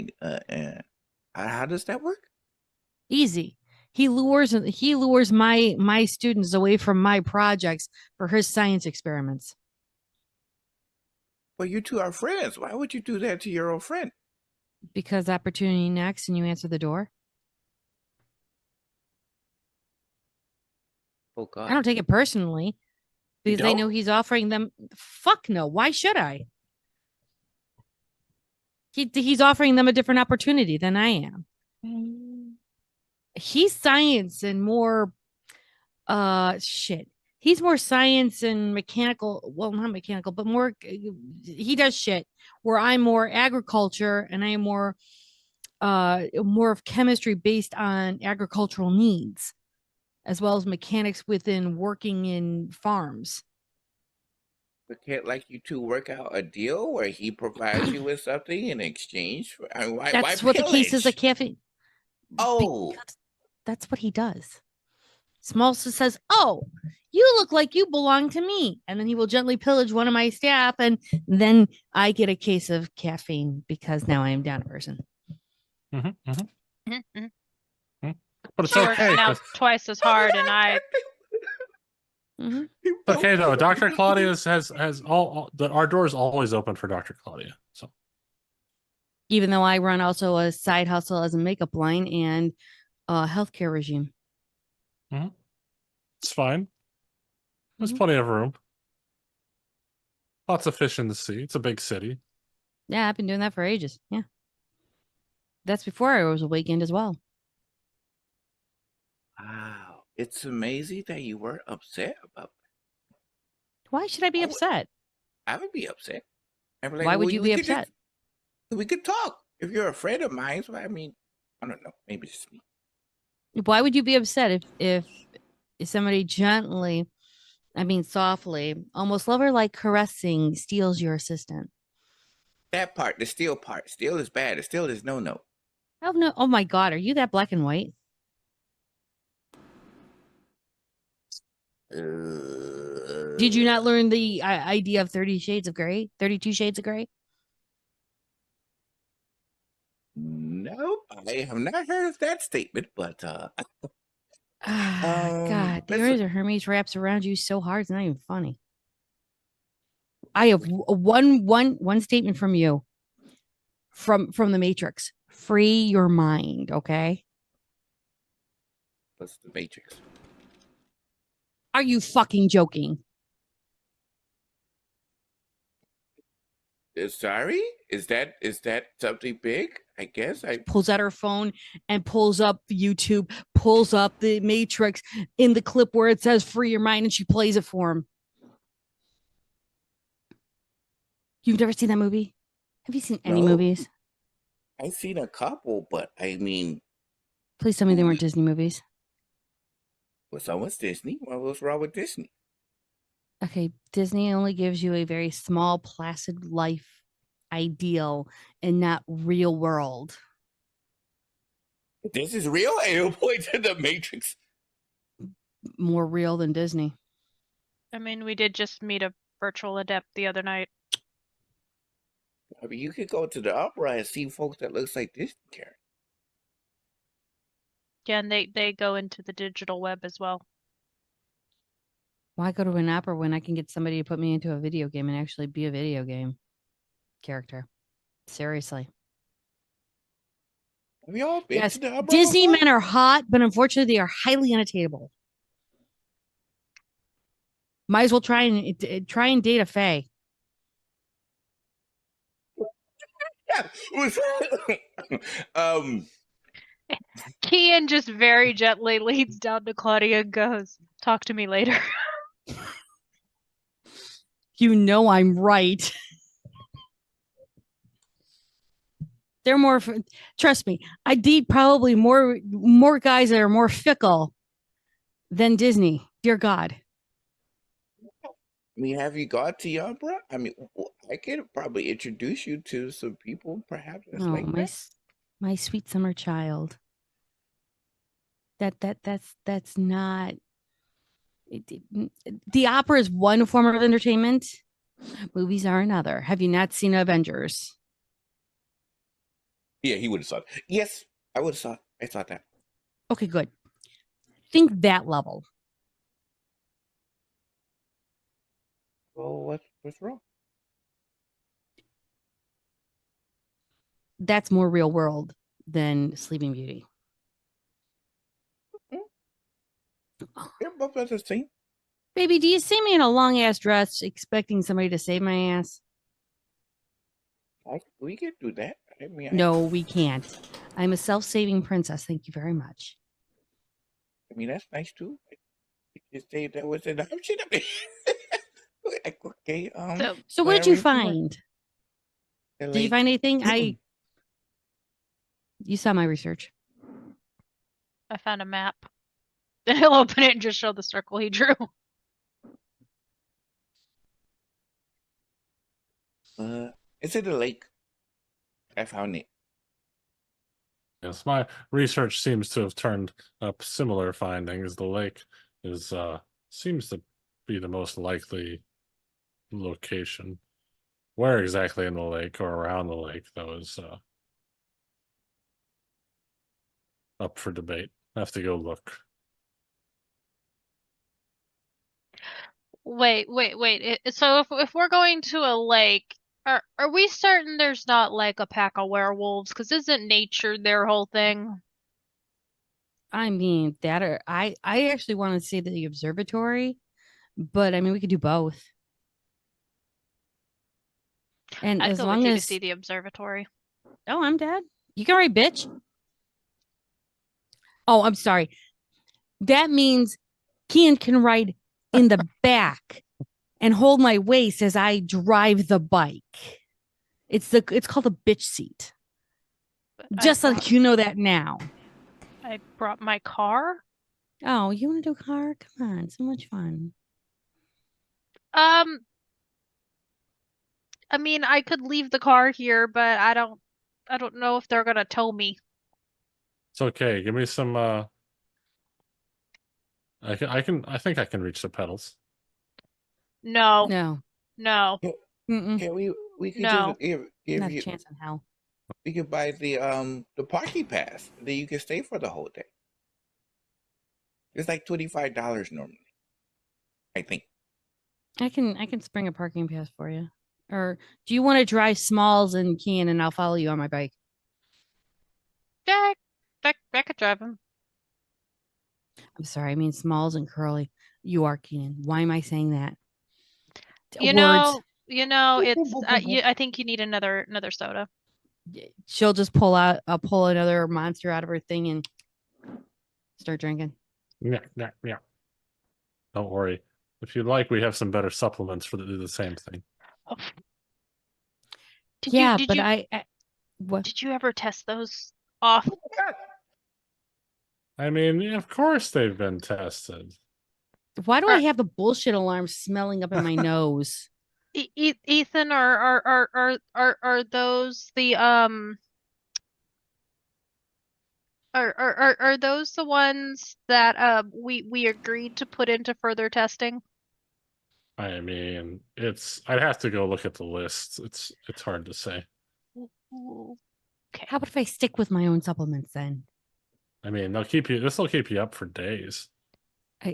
how does that work? Easy. He lures my students away from my projects for his science experiments. Well, you two are friends. Why would you do that to your old friend? Because opportunity knocks and you answer the door. Oh God. I don't take it personally because they know he's offering them. Fuck no. Why should I? He's offering them a different opportunity than I am. He's science and more shit. He's more science and mechanical. Well, not mechanical, but more. He does shit. Where I'm more agriculture, and I am more of chemistry based on agricultural needs, as well as mechanics within working in farms. But can't like you two work out a deal where he provides you with something in exchange for? I mean, why That's what the case is. A pillage? cafe. Oh, Because that's what he does. Smalls says, "Oh, you look like you belong to me," and then he will gently pillage one of my staff, and then I get a case of caffeine because now I am down a person. Mhm. But it's She works okay. now 'cause- twice as hard, and I Mhm. It's okay though. Dr. Claudia has our door is always open for Dr. Claudia. So Even though I run also a side hustle as a makeup line and a healthcare regime. it's fine. There's Mhm. plenty of room. Lots of fish in the sea. It's a big city. Yeah, I've been doing that for ages. Yeah. That's before I was awakened as well. wow! It's amazing that you weren't upset about that. Why should I be I would- upset? I would be upset. I'd be like, Why would well, you we be could upset? we could talk. If you're a friend of mine, so I mean, I don't know. Maybe it's just me. Why would you be upset if somebody gently, softly, almost lover like caressing steals your assistant? That part, the steal part, steal is bad. The steal is no. Oh no! Oh my God! Are you that black and white? Did you not learn the idea of 30 Shades of Grey? 32 Shades of Grey? Nope, I have not heard of that statement, but God, the listen. ears of Hermes wraps around you so hard, it's not even funny. I have one statement from you, from the Matrix. Free your mind, okay? What's the Matrix? Are you fucking joking? Sorry, is that something big? I guess I. Pulls out her phone and pulls up YouTube, pulls up the Matrix in the clip where it says "free your mind," and she plays it for him. You've never seen that movie? Have you seen any No. movies? I've seen a couple, but I mean, Please tell me they weren't Disney movies. well, someone's Disney. Well, what's wrong with Disney? Okay, Disney only gives you a very small, placid life ideal and not real world. This is real. I don't point to the Matrix. More real than Disney. I mean, we did just meet a virtual adept the other night. I mean, you could go to the opera and see folks that looks like Disney characters. Yeah, and they go into the digital web as well. Why go to an opera when I can get somebody to put me into a video game and actually be a video game character? Seriously. Have you all been Yes, to the opera Disney before? men are hot, but unfortunately they are highly unattainable. Might as well try and date a fae. Kian just very gently leads down to Claudia and goes, "Talk to me later." You know I'm right. They're more. Trust me, I date probably more guys that are more fickle than Disney. Dear God. I mean, have you gone to the opera? I mean, I could probably introduce you to some people, perhaps. That's Oh, like that. my sweet summer child. That's not. The opera is one form of entertainment. Movies are another. Have you not seen Avengers? Yeah, he would have saw it. Yes, I would have saw it. I thought that. Okay, good. Think that level. Well, what's wrong? That's more real world than Sleeping Beauty. They're both at the same. Baby, do you see me in a long ass dress expecting somebody to save my ass? We can do that. I mean, No, we can't. I'm a self-saving princess. Thank you very much. I mean, that's nice too. You say that was an option. Okay. So what did you whatever want. find? The Did you lake. find anything? You saw my research. I found a map. Then he'll open it and just show the circle he drew. It's in the lake. I found it. Yes, my research seems to have turned up similar findings. The lake is seems to be the most likely location. Where exactly in the lake or around the lake, though, is up for debate. I have to go look. Wait. So if we're going to a lake, are we certain there's not like a pack of werewolves? Because isn't nature their whole thing? I mean, I actually want to see the observatory, but I mean, we could do both. And I'd as go with long you to as see the observatory. oh, I'm dead. You can write bitch. Oh, I'm sorry. That means Kian can ride in the back and hold my waist as I drive the bike. It's called a bitch seat. But Just like you know that now. I brought my car. Oh, you want to do a car? Come on, so much fun. I mean, I could leave the car here, but I don't know if they're gonna tow me. It's okay. Give me some. I think I can reach the pedals. No. No. Mm-mm. Can we could No. just give Not a you chance in hell. we could buy the parking pass. Then you can stay for the whole day. It's like $25 normally. I think. I can spring a parking pass for you. Or do you want to drive Smalls and Kian and I'll follow you on my bike? Yeah, I could drive him. I'm sorry, I mean Smalls and Curly. You are Keenan. Why am I saying that? You Words. know, it's I think you need another soda. She'll just pull another monster out of her thing and start drinking. Yeah. Don't worry. If you'd like, we have some better supplements for do the same thing. Oh. What? Did you ever test those off? I mean, yeah, of course they've been tested. Why do I have the bullshit alarm smelling up in my nose? Ethan, are those the are those the ones that we agreed to put into further testing? I mean, I'd have to go look at the list. It's hard to say. Okay. How about if I stick with my own supplements then? I mean, this will keep you up for days.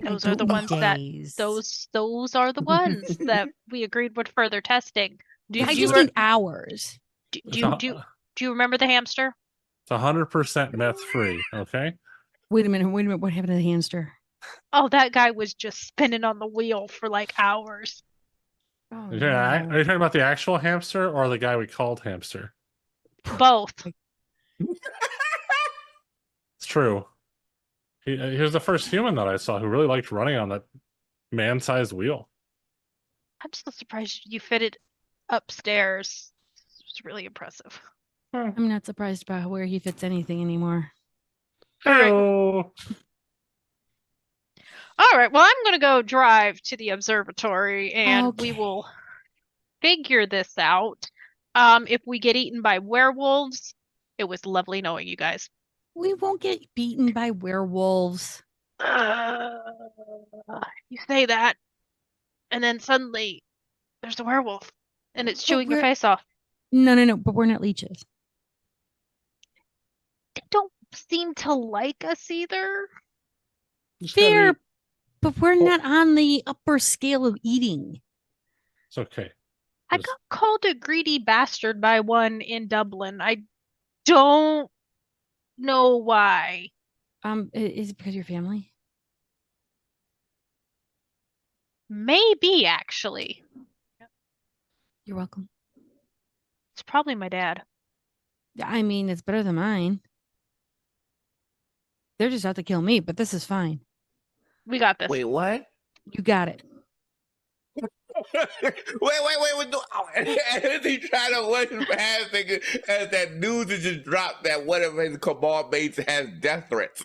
Those are the ones those are the ones that we agreed with further testing. I just need hours. Do you remember the hamster? It's 100% meth free. Okay. Wait a minute. What happened to the hamster? Oh, that guy was just spinning on the wheel for like hours. Oh, yeah. no. Are you talking about the actual hamster or the guy we called hamster? Both. It's true. He was the first human that I saw who really liked running on that man-sized wheel. I'm so surprised you fit it upstairs. It's really impressive. I'm not surprised about where he fits anything anymore. Hello. All right. Well, I'm going to go drive to the observatory and we will figure this out. If we get eaten by werewolves, it was lovely knowing you guys. We won't get beaten by werewolves. You say that, and then suddenly there's a werewolf, and it's chewing your face off. No, but we're not leeches. They don't seem to like us either. Fair, but we're not on the upper scale of eating. It's okay. I got called a greedy bastard by one in Dublin. I don't know why. Is it because of your family? Maybe, actually. You're welcome. It's probably my dad. I mean, it's better than mine. They're just out to kill me, but this is fine. We got this. Wait, what? You got it. wait. No. As he trying to watch past thinking as that news has just dropped that one of his Cabal mates has death threats.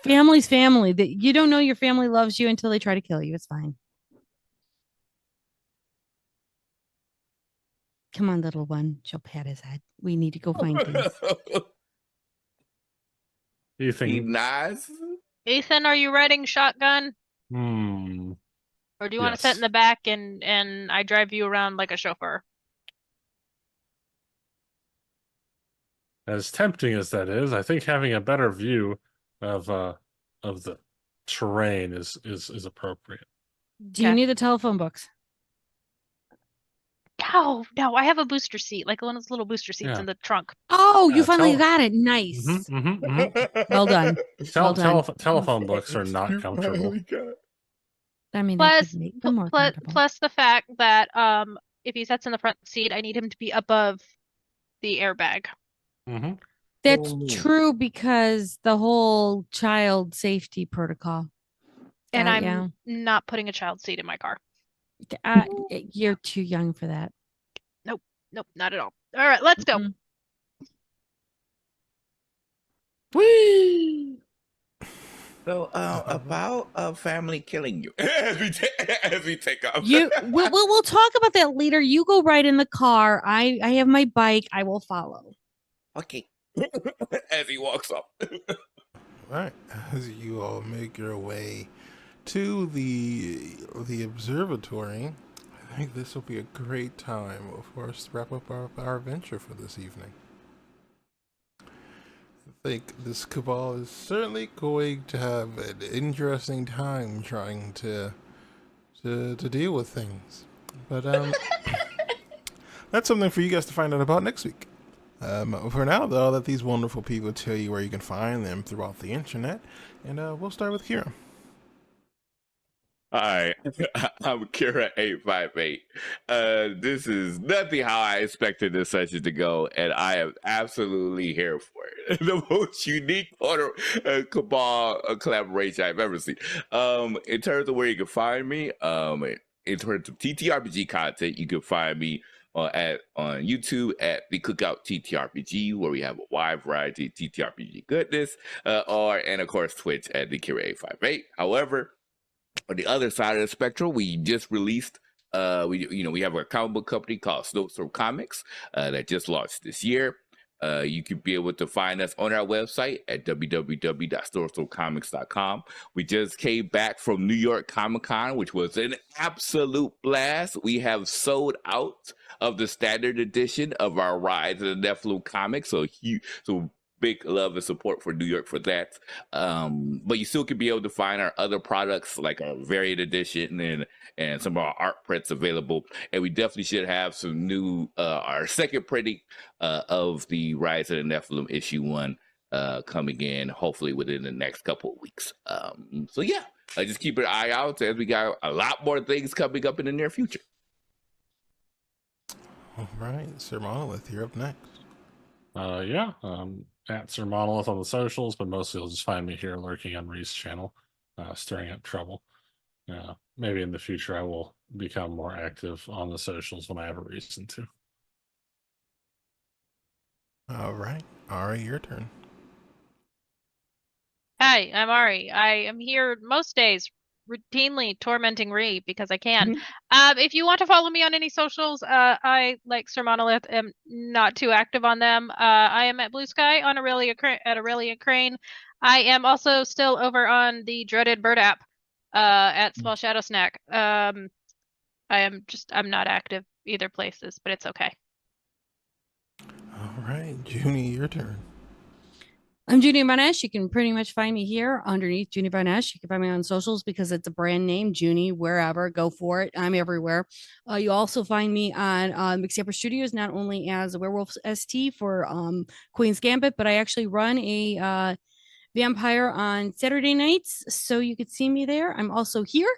Family's family. You don't know your family loves you until they try to kill you. It's fine. Come on, little one. She'll pat his head. We need to go find things. You He think? nice. Ethan, are you riding shotgun? Or do you want to sit in Yes. the back and I drive you around like a chauffeur? As tempting as that is, I think having a better view of the terrain is appropriate. Do you Okay. need the telephone books? No, I have a booster seat, like one of those little booster seats Yeah. in the trunk. Oh, you Yeah, finally tell- got it. Nice. Well done. Well done. Telephone books are not comfortable. I mean, I Plus, could make them more plus, comfortable. plus the fact that if he sits in the front seat, I need him to be above the airbag. That's Oh. true because the whole child safety protocol. And Got it, I'm yeah. not putting a child seat in my car. You're too young for that. Nope, not at all. All right, let's go. Mm-mm. Whee! So, about family killing you as we take off. We'll talk about that later. You go right in the car. I have my bike. I will follow. Okay. As he walks up. Right, as you all make your way to the observatory, I think this will be a great time for us to wrap up our adventure for this evening. I think this Cabal is certainly going to have an interesting time trying to deal with things, but that's something for you guys to find out about next week. For now, though, I'll let these wonderful people tell you where you can find them throughout the internet, and we'll start with Kira. Hi, I'm Kira858. This is nothing how I expected this session to go, and I am absolutely here for it. The most unique Cabal collaboration I've ever seen. In terms of where you can find me, in terms of TTRPG content, you can find me on YouTube at the Cookout TTRPG, where we have a wide variety of TTRPG goodness, and of course Twitch at the Kira858. However, on the other side of the spectrum, we just released we have a comic book company called Snowstorm Comics that just launched this year. You can be able to find us on our website at www.snowstormcomics.com. We just came back from New York Comic Con, which was an absolute blast. We have sold out of the standard edition of our Rise of the Nephilim comics, so big love and support for New York for that. But you still can be able to find our other products like our variant edition and some of our art prints available. And we definitely should have some new, our second printing of the Rise of the Nephilim issue 1 coming in hopefully within the next couple of weeks. So yeah, just keep an eye out as we got a lot more things coming up in the near future. All right, Sir Monolith, you're up next. At Sir Monolith on the socials, but mostly you'll just find me here lurking on Ree's channel, stirring up trouble. Maybe in the future I will become more active on the socials when I have a reason to. All right, Ari, your turn. Hi, I'm Ari. I am here most days, routinely tormenting Ree because I can. If you want to follow me on any socials, I, like Sir Monolith, am not too active on them. I am at Blue Sky on Aurelia Crane. I am also still over on the dreaded bird app at Small Shadow Snack. I'm not active either places, but it's okay. All right, Junie, your turn. I'm Junie Barnesh. You can pretty much find me here underneath Junie Barnesh. You can find me on socials because it's a brand name, Junie, wherever. Go for it. I'm everywhere. You also find me on Mixamper Studios, not only as a Werewolf ST for Queen's Gambit, but I actually run a vampire on Saturday nights, so you could see me there. I'm also here.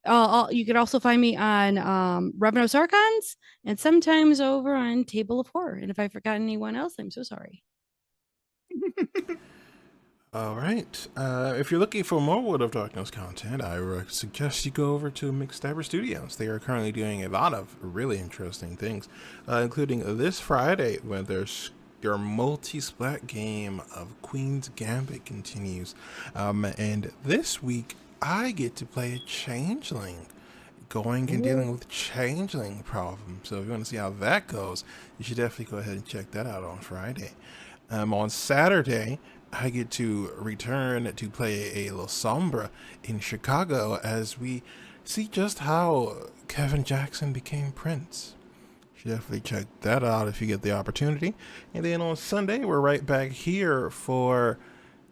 You could also find me on Revenos Archons and sometimes over on Table of Horror. And if I've forgotten anyone else, I'm so sorry. All right. If you're looking for more World of Darkness content, I suggest you go over to Mixstabber Studios. They are currently doing a lot of really interesting things, including this Friday when their multi-splat game of Queen's Gambit continues. And this week, I get to play a Changeling, going and dealing with Changeling problems. So if you want to see how that goes, you should definitely go ahead and check that out on Friday. On Saturday, I get to return to play a La Sombra in Chicago as we see just how Kevin Jackson became Prince. You should definitely check that out if you get the opportunity. And then on Sunday, we're right back here for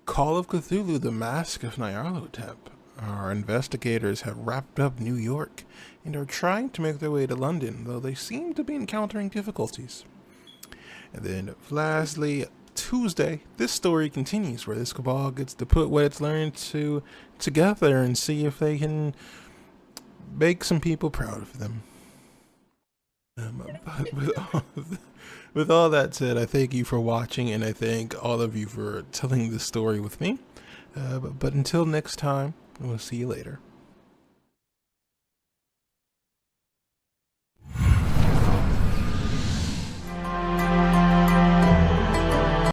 Call of Cthulhu, The Mask of Nyarlathotep. Our investigators have wrapped up New York and are trying to make their way to London, though they seem to be encountering difficulties. And then lastly, Tuesday, this story continues where this Cabal gets to put what it's learned together and see if they can make some people proud of them. But with all that said, I thank you for watching, and I thank all of you for telling this story with me. But until next time, we'll see you later.